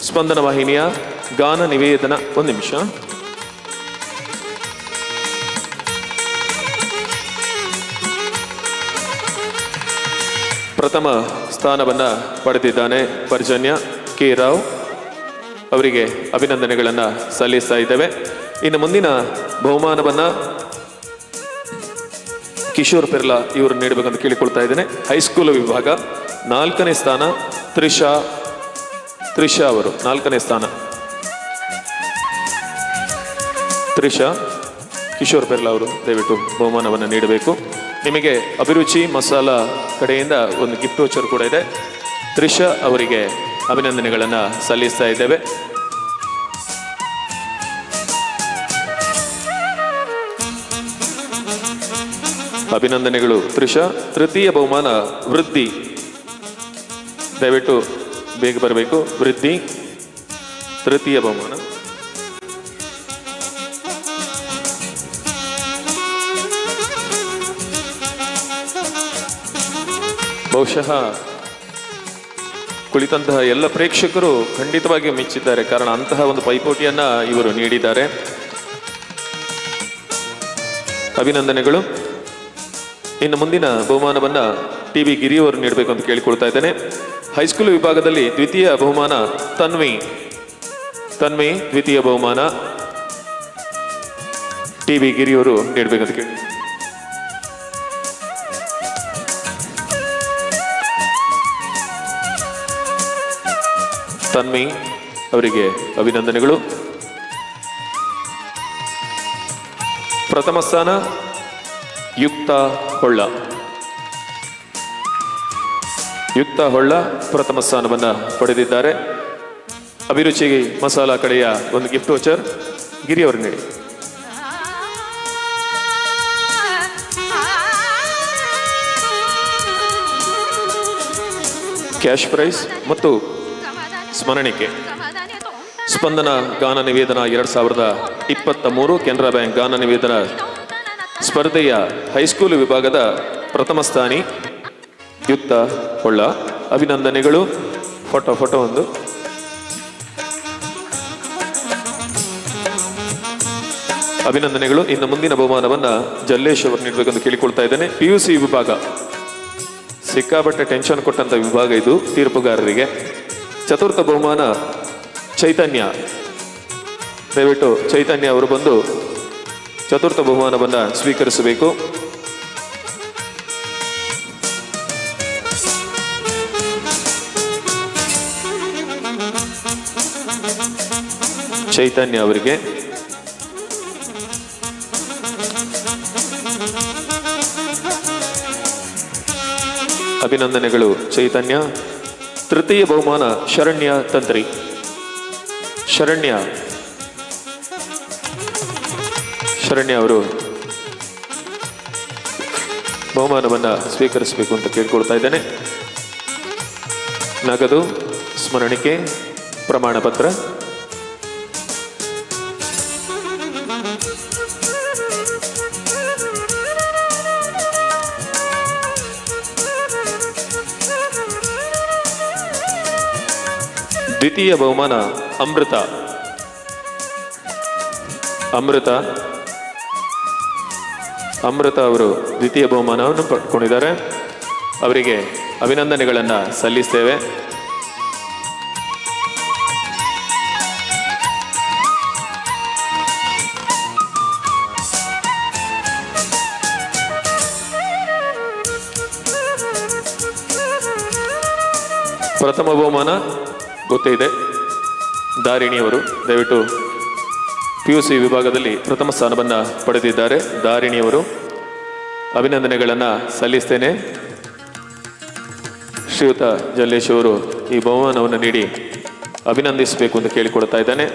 ಸ್ಪಂದನ ವಾಹಿನಿಯ ಗಾನ ನಿವೇದನ. ಒಂದು ನಿಮಿಷ. ಪ್ರಥಮ ಸ್ಥಾನವನ್ನು ಪಡೆದಿದ್ದಾನೆ ಪರ್ಜನ್ಯ ಕೆ ರಾವ್, ಅವರಿಗೆ ಅಭಿನಂದನೆಗಳನ್ನು ಸಲ್ಲಿಸ್ತಾ ಇದ್ದೇವೆ. ಇನ್ನು ಮುಂದಿನ ಬಹುಮಾನವನ್ನು ಕಿಶೋರ್ ಪೆರ್ಲಾ ಇವರು ನೀಡಬೇಕಂತ ಕೇಳಿಕೊಳ್ತಾ ಇದ್ದೇನೆ. ಹೈಸ್ಕೂಲ್ ವಿಭಾಗ 4ನೇ ಸ್ಥಾನ ತ್ರಿಷಾ ಅವರು 4ನೇ ಸ್ಥಾನ. ತ್ರಿಷಾ, ಕಿಶೋರ್ ಪೆರ್ಲಾ ಅವರು ದಯವಿಟ್ಟು ಬಹುಮಾನವನ್ನು ನೀಡಬೇಕು. ನಿಮಗೆ ಅಭಿರುಚಿ ಮಸಾಲ ಕಡೆಯಿಂದ ಒಂದು ಗಿಫ್ಟ್ ವೋಚರ್ ಕೂಡ ಇದೆ. ತ್ರಿಷಾ ಅವರಿಗೆ ಅಭಿನಂದನೆಗಳನ್ನು ಸಲ್ಲಿಸ್ತಾ ಇದ್ದೇವೆ. ಅಭಿನಂದನೆಗಳು ತ್ರಿಷಾ. ತೃತೀಯ ಬಹುಮಾನ ವೃದ್ಧಿ, ದಯವಿಟ್ಟು ಬೇಗ ಬರಬೇಕು. ವೃದ್ಧಿ ತೃತೀಯ ಬಹುಮಾನ. ಬಹುಶಃ ಕುಳಿತಂತಹ ಎಲ್ಲ ಪ್ರೇಕ್ಷಕರು ಖಂಡಿತವಾಗಿಯೂ ಮೆಚ್ಚಿದ್ದಾರೆ, ಕಾರಣ ಅಂತಹ ಒಂದು ಪೈಪೋಟಿಯನ್ನ ಇವರು ನೀಡಿದ್ದಾರೆ. ಅಭಿನಂದನೆಗಳು. ಇನ್ನು ಮುಂದಿನ ಬಹುಮಾನವನ್ನ ಟಿ.ವಿ. ಗಿರಿಯವರು ನೀಡಬೇಕು ಅಂತ ಕೇಳಿಕೊಳ್ತಾ ಇದ್ದೇನೆ. ಹೈಸ್ಕೂಲ್ ವಿಭಾಗದಲ್ಲಿ ದ್ವಿತೀಯ ಬಹುಮಾನ ತನ್ವಿ ದ್ವಿತೀಯ ಬಹುಮಾನ ಟಿ.ವಿ. ಗಿರಿಯವರು ನೀಡಬೇಕಂತ ಕೇಳಿ. ತನ್ವಿ ಅವರಿಗೆ ಅಭಿನಂದನೆಗಳು. ಪ್ರಥಮ ಸ್ಥಾನ ಯುಕ್ತ ಹೊಳ್ಳ ಪ್ರಥಮ ಸ್ಥಾನವನ್ನು ಪಡೆದಿದ್ದಾರೆ. ಅಭಿರುಚಿ ಮಸಾಲಾ ಕಡೆಯ ಒಂದು ಗಿಫ್ಟ್ ವೋಚರ್ ಗಿರಿಯವರು ನೀಡಿ. ಕ್ಯಾಶ್ ಪ್ರೈಸ್ ಮತ್ತು ಸ್ಮರಣಿಕೆ. ಸ್ಪಂದನ ಗಾನ ನಿವೇದನ 2023 ಕೆನರಾ ಬ್ಯಾಂಕ್ ಗಾನ ನಿವೇದನ ಸ್ಪರ್ಧೆಯ ಹೈಸ್ಕೂಲ್ ವಿಭಾಗದ ಪ್ರಥಮ ಸ್ಥಾನಿ ಯುಕ್ತ ಹೊಳ್ಳ. ಅಭಿನಂದನೆಗಳು. ಫೋಟೋ ಒಂದು. ಅಭಿನಂದನೆಗಳು. ಇನ್ನು ಮುಂದಿನ ಬಹುಮಾನವನ್ನು ಜಲ್ಲೇಶ್ ಅವರು ನೀಡಬೇಕೆಂದು ಕೇಳಿಕೊಳ್ತಾ ಇದ್ದೇನೆ. PUC ವಿಭಾಗ ಸಿಕ್ಕಾಪಟ್ಟೆ ಟೆನ್ಷನ್ ಕೊಟ್ಟಂಥ ವಿಭಾಗ ಇದು ತೀರ್ಪುಗಾರರಿಗೆ. ಚತುರ್ಥ ಬಹುಮಾನ ಚೈತನ್ಯ. ದಯವಿಟ್ಟು ಚೈತನ್ಯ ಅವರು ಬಂದು ಚತುರ್ಥ ಬಹುಮಾನವನ್ನು ಸ್ವೀಕರಿಸಬೇಕು. ಚೈತನ್ಯ ಅವರಿಗೆ ಅಭಿನಂದನೆಗಳು. ಚೈತನ್ಯ. ತೃತೀಯ ಬಹುಮಾನ ಶರಣ್ಯ ತಂತ್ರಿ. ಶರಣ್ಯ ಅವರು ಬಹುಮಾನವನ್ನು ಸ್ವೀಕರಿಸಬೇಕು ಅಂತ ಕೇಳ್ಕೊಳ್ತಾ ಇದ್ದೇನೆ. ನಗದು, ಸ್ಮರಣಿಕೆ, ಪ್ರಮಾಣ ಪತ್ರ. ದ್ವಿತೀಯ ಬಹುಮಾನ ಅಮೃತ. ಅವರು ದ್ವಿತೀಯ ಬಹುಮಾನವನ್ನು ಪಡ್ಕೊಂಡಿದ್ದಾರೆ. ಅವರಿಗೆ ಅಭಿನಂದನೆಗಳನ್ನು ಸಲ್ಲಿಸ್ತೇವೆ. ಪ್ರಥಮ ಬಹುಮಾನ ಗೊತ್ತೇ ಇದೆ, ದಾರಿಣಿಯವರು. ದಯವಿಟ್ಟು PUC ವಿಭಾಗದಲ್ಲಿ ಪ್ರಥಮ ಸ್ಥಾನವನ್ನು ಪಡೆದಿದ್ದಾರೆ ದಾರಿಣಿಯವರು. ಅಭಿನಂದನೆಗಳನ್ನು ಸಲ್ಲಿಸ್ತೇನೆ. ಶ್ರೀಯುತ ಜಲ್ಲೇಶ್ ಅವರು ಈ ಬಹುಮಾನವನ್ನು ನೀಡಿ ಅಭಿನಂದಿಸಬೇಕು ಅಂತ ಕೇಳಿಕೊಳ್ತಾ ಇದ್ದಾನೆ.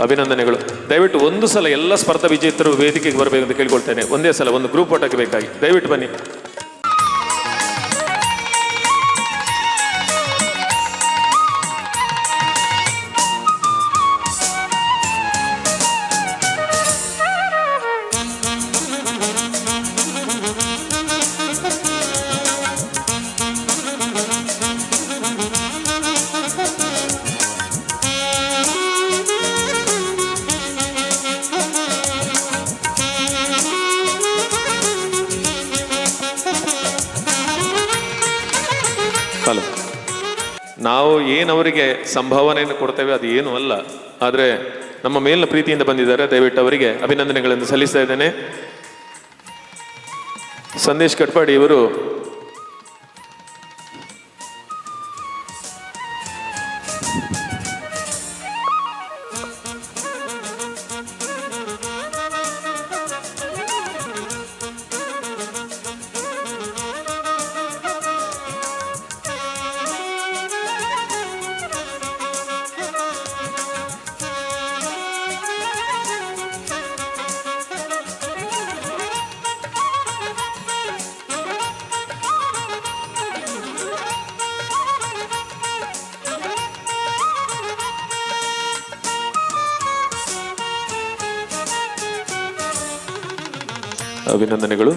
ಅಭಿನಂದನೆಗಳು. ದಯವಿಟ್ಟು ಒಂದು ಸಲ ಎಲ್ಲ ಸ್ಪರ್ಧಾ ವಿಜೇತರು ವೇದಿಕೆಗೆ ಬರಬೇಕಂತ ಕೇಳ್ಕೊಳ್ತೇನೆ. ಒಂದೇ ಸಲ ಒಂದು ಗ್ರೂಪ್ ಫೋಟೋಗೆ ಬೇಕಾಗಿ ದಯವಿಟ್ಟು ಬನ್ನಿ. ಹಲೋ, ನಾವು ಏನವರಿಗೆ ಸಂಭಾವನೆಯನ್ನು ಕೊಡ್ತೇವೆ ಅದು ಏನೂ ಅಲ್ಲ, ಆದರೆ ನಮ್ಮ ಮೇಲಿನ ಪ್ರೀತಿಯಿಂದ ಬಂದಿದ್ದಾರೆ. ದಯವಿಟ್ಟು ಅವರಿಗೆ ಅಭಿನಂದನೆಗಳನ್ನು ಸಲ್ಲಿಸ್ತಾ ಇದ್ದೇನೆ. ಸಂದೇಶ್ ಕಟ್ಪಾಡಿ ಇವರು ಅಭಿನಂದನೆಗಳು.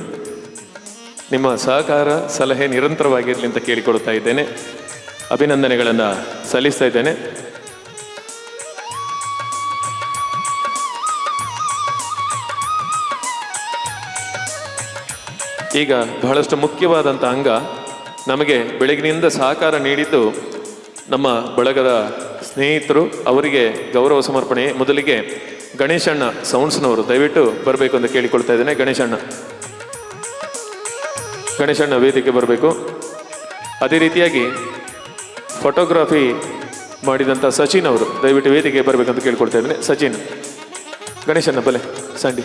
ನಿಮ್ಮ ಸಹಕಾರ ಸಲಹೆ ನಿರಂತರವಾಗಿರಲಿ ಅಂತ ಕೇಳಿಕೊಳ್ತಾ ಇದ್ದೇನೆ. ಅಭಿನಂದನೆಗಳನ್ನು ಸಲ್ಲಿಸ್ತಾ ಇದ್ದೇನೆ. ಈಗ ಬಹಳಷ್ಟು ಮುಖ್ಯವಾದಂಥ ಅಂಗ, ನಮಗೆ ಬೆಳಗಿನಿಂದ ಸಹಕಾರ ನೀಡಿದ್ದು ನಮ್ಮ ಬಳಗದ ಸ್ನೇಹಿತರು. ಅವರಿಗೆ ಗೌರವ ಸಮರ್ಪಣೆ. ಮೊದಲಿಗೆ ಗಣೇಶಣ್ಣ ಸೌಂಡ್ಸ್ನವರು ದಯವಿಟ್ಟು ಬರಬೇಕು ಅಂತ ಕೇಳಿಕೊಳ್ತಾ ಇದ್ದೇನೆ. ಗಣೇಶಣ್ಣ ವೇದಿಕೆ ಬರಬೇಕು. ಅದೇ ರೀತಿಯಾಗಿ ಫೋಟೋಗ್ರಫಿ ಮಾಡಿದಂಥ ಸಚಿನ್ ಅವರು ದಯವಿಟ್ಟು ವೇದಿಕೆ ಬರಬೇಕಂತ ಕೇಳ್ಕೊಳ್ತಾ ಇದ್ದೇನೆ. ಸಚಿನ್, ಗಣೇಶಣ್ಣ ಬಲೆ ಸಂಡಿ.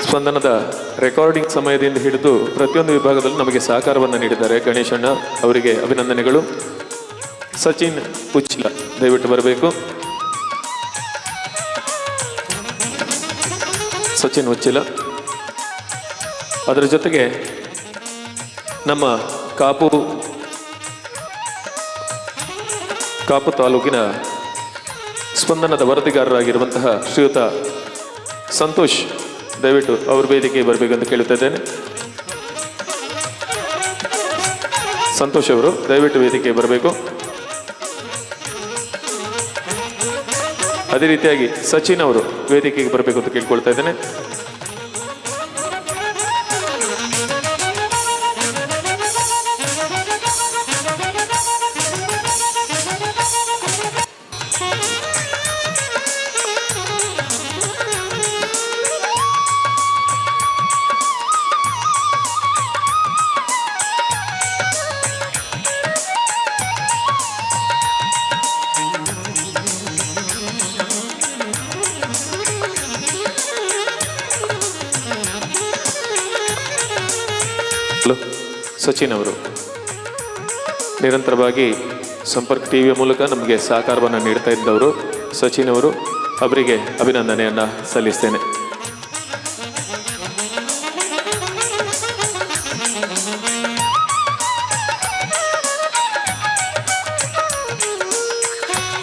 ಸ್ಪಂದನದ ರೆಕಾರ್ಡಿಂಗ್ ಸಮಯದಿಂದ ಹಿಡಿದು ಪ್ರತಿಯೊಂದು ವಿಭಾಗದಲ್ಲೂ ನಮಗೆ ಸಹಕಾರವನ್ನು ನೀಡಿದ್ದಾರೆ ಗಣೇಶಣ್ಣ. ಅವರಿಗೆ ಅಭಿನಂದನೆಗಳು. ಸಚಿನ್ ಉಚ್ಚಿಲ ದಯವಿಟ್ಟು ಬರಬೇಕು. ಸಚಿನ್ ಉಚ್ಚಿಲ. ಅದರ ಜೊತೆಗೆ ನಮ್ಮ ಕಾಪು ತಾಲೂಕಿನ ಸ್ಪಂದನದ ವರದಿಗಾರರಾಗಿರುವಂತಹ ಶ್ರೀಯುತ ಸಂತೋಷ್ ದಯವಿಟ್ಟು ಅವ್ರ ವೇದಿಕೆಗೆ ಬರಬೇಕಂತ ಕೇಳುತ್ತಾ ಇದ್ದೇನೆ. ಸಂತೋಷ್ ಅವರು ದಯವಿಟ್ಟು ವೇದಿಕೆಗೆ ಬರಬೇಕು. ಅದೇ ರೀತಿಯಾಗಿ ಸಚಿನ್ ಅವರು ವೇದಿಕೆಗೆ ಬರಬೇಕು ಅಂತ ಕೇಳ್ಕೊಳ್ತಾ ಇದ್ದೇನೆ. ಸಚಿನ್ ಅವರು ನಿರಂತರವಾಗಿ ಸಂಪರ್ಕ ಟಿವಿಯ ಮೂಲಕ ನಮಗೆ ಸಹಕಾರವನ್ನು ನೀಡ್ತಾ ಇದ್ದವರು ಸಚಿನ್ ಅವರು, ಅವರಿಗೆ ಅಭಿನಂದನೆಯನ್ನು ಸಲ್ಲಿಸ್ತೇನೆ.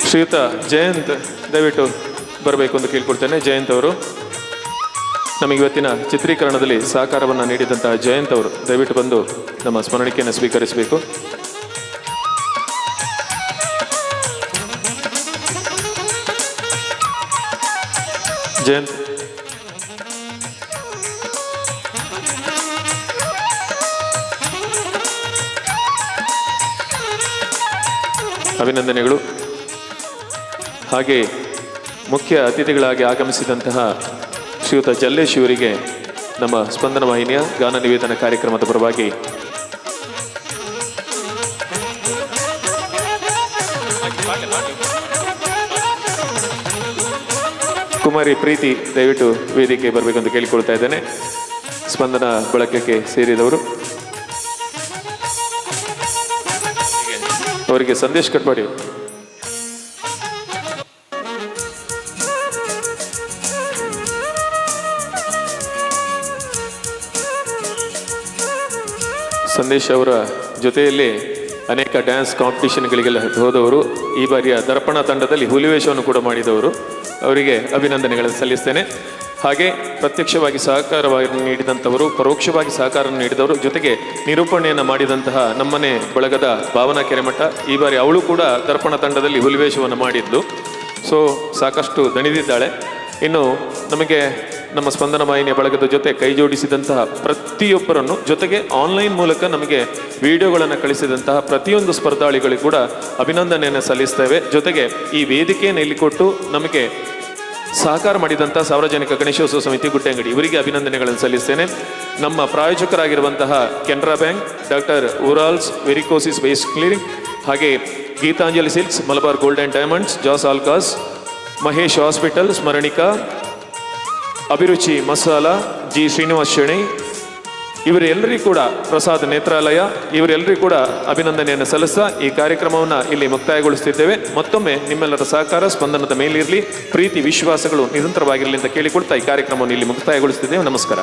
ಶ್ರೀಯುತ ಜಯಂತ್ ದಯವಿಟ್ಟು ಬರಬೇಕು ಅಂತ ಕೇಳ್ಕೊಳ್ತೇನೆ. ಜಯಂತ್ ಅವರು ನಮಗೆ ಇವತ್ತಿನ ಚಿತ್ರೀಕರಣದಲ್ಲಿ ಸಹಕಾರವನ್ನು ನೀಡಿದಂತಹ ಜಯಂತ್ ಅವರು ದಯವಿಟ್ಟು ಬಂದು ನಮ್ಮ ಸ್ಮರಣಿಕೆಯನ್ನು ಸ್ವೀಕರಿಸಬೇಕು. ಜಯಂತ್ ಅಭಿನಂದನೆಗಳು. ಹಾಗೆ ಮುಖ್ಯ ಅತಿಥಿಗಳಾಗಿ ಆಗಮಿಸಿದಂತಹ ಶ್ರೀಯುತ ಜಲ್ಲೇಶ್ ಇವರಿಗೆ ನಮ್ಮ ಸ್ಪಂದನ ವಾಹಿನಿಯ ಗಾನ ನಿವೇದನ ಕಾರ್ಯಕ್ರಮದ ಪರವಾಗಿ ಕುಮಾರಿ ಪ್ರೀತಿ ದಯವಿಟ್ಟು ವೇದಿಕೆ ಬರಬೇಕಂತ ಕೇಳಿಕೊಳ್ತಾ ಇದ್ದೇನೆ. ಸ್ಪಂದನ ಬಳಗಕ್ಕೆ ಸೇರಿದವರು, ಅವರಿಗೆ ಸಂದೇಶ ಕಟ್ಪಾಡಿ. ಸಂದೇಶ್ ಅವರ ಜೊತೆಯಲ್ಲಿ ಅನೇಕ ಡ್ಯಾನ್ಸ್ ಕಾಂಪಿಟಿಷನ್ಗಳಿಗೆಲ್ಲ ಹೋದವರು, ಈ ಬಾರಿಯ ದರ್ಪಣ ತಂಡದಲ್ಲಿ ಹುಲಿವೇಷವನ್ನು ಕೂಡ ಮಾಡಿದವರು, ಅವರಿಗೆ ಅಭಿನಂದನೆಗಳನ್ನು ಸಲ್ಲಿಸ್ತೇನೆ. ಹಾಗೆ ಪ್ರತ್ಯಕ್ಷವಾಗಿ ಸಹಕಾರವಾಗಿ ನೀಡಿದಂಥವರು, ಪರೋಕ್ಷವಾಗಿ ಸಹಕಾರ ನೀಡಿದವರು, ಜೊತೆಗೆ ನಿರೂಪಣೆಯನ್ನು ಮಾಡಿದಂತಹ ನಮ್ಮನೆ ಬಳಗದ ಭಾವನಾ ಕೆರೆಮಠ, ಈ ಬಾರಿ ಅವಳು ಕೂಡ ದರ್ಪಣ ತಂಡದಲ್ಲಿ ಹುಲಿವೇಷವನ್ನು ಮಾಡಿದ್ದು. ಸೊ ಸಾಕಷ್ಟು ದಣಿದಿದ್ದಾಳೆ. ಇನ್ನು ನಮಗೆ ನಮ್ಮ ಸ್ಪಂದನ ವಾಹಿನಿಯ ಬಳಗದ ಜೊತೆ ಕೈ ಜೋಡಿಸಿದಂತಹ ಪ್ರತಿಯೊಬ್ಬರನ್ನು, ಜೊತೆಗೆ ಆನ್ಲೈನ್ ಮೂಲಕ ನಮಗೆ ವಿಡಿಯೋಗಳನ್ನು ಕಳಿಸಿದಂತಹ ಪ್ರತಿಯೊಂದು ಸ್ಪರ್ಧಾಳಿಗಳಿಗೂ ಕೂಡ ಅಭಿನಂದನೆಯನ್ನು ಸಲ್ಲಿಸ್ತೇವೆ. ಜೊತೆಗೆ ಈ ವೇದಿಕೆಯನ್ನು ಇಲ್ಲಿ ಕೊಟ್ಟು ನಮಗೆ ಸಹಕಾರ ಮಾಡಿದಂಥ ಸಾರ್ವಜನಿಕ ಗಣೇಶೋತ್ಸವ ಸಮಿತಿ ಗುಡ್ಡೆಂಗಡಿ, ಇವರಿಗೆ ಅಭಿನಂದನೆಗಳನ್ನು ಸಲ್ಲಿಸ್ತೇನೆ. ನಮ್ಮ ಪ್ರಾಯೋಜಕರಾಗಿರುವಂತಹ Canara bank, doctor Urals varicosis waste clinic, ಹಾಗೆ Gitanjali silks, Malabar gold and diamonds, Jos Alukkas, Mahesh hospital, Smaranika, ಅಭಿರುಚಿ ಮಸಾಲಾ, ಜಿ ಶ್ರೀನಿವಾಸ್ ಶೆಣೈ, ಇವರೆಲ್ಲರಿಗೂ ಕೂಡ ಪ್ರಸಾದ್ ನೇತ್ರಾಲಯ, ಇವರೆಲ್ಲರಿಗೂ ಕೂಡ ಅಭಿನಂದನೆಯನ್ನು ಸಲ್ಲಿಸ್ತಾ ಈ ಕಾರ್ಯಕ್ರಮವನ್ನು ಇಲ್ಲಿ ಮುಕ್ತಾಯಗೊಳಿಸುತ್ತಿದ್ದೇವೆ. ಮತ್ತೊಮ್ಮೆ ನಿಮ್ಮೆಲ್ಲರ ಸಹಕಾರ ಸ್ಪಂದನದ ಮೇಲಿರಲಿ, ಪ್ರೀತಿ ವಿಶ್ವಾಸಗಳು ನಿರಂತರವಾಗಿರಲಿ ಅಂತ ಕೇಳಿಕೊಳ್ತಾ ಈ ಕಾರ್ಯಕ್ರಮವನ್ನು ಇಲ್ಲಿ ಮುಕ್ತಾಯಗೊಳಿಸುತ್ತಿದ್ದೇವೆ. ನಮಸ್ಕಾರ.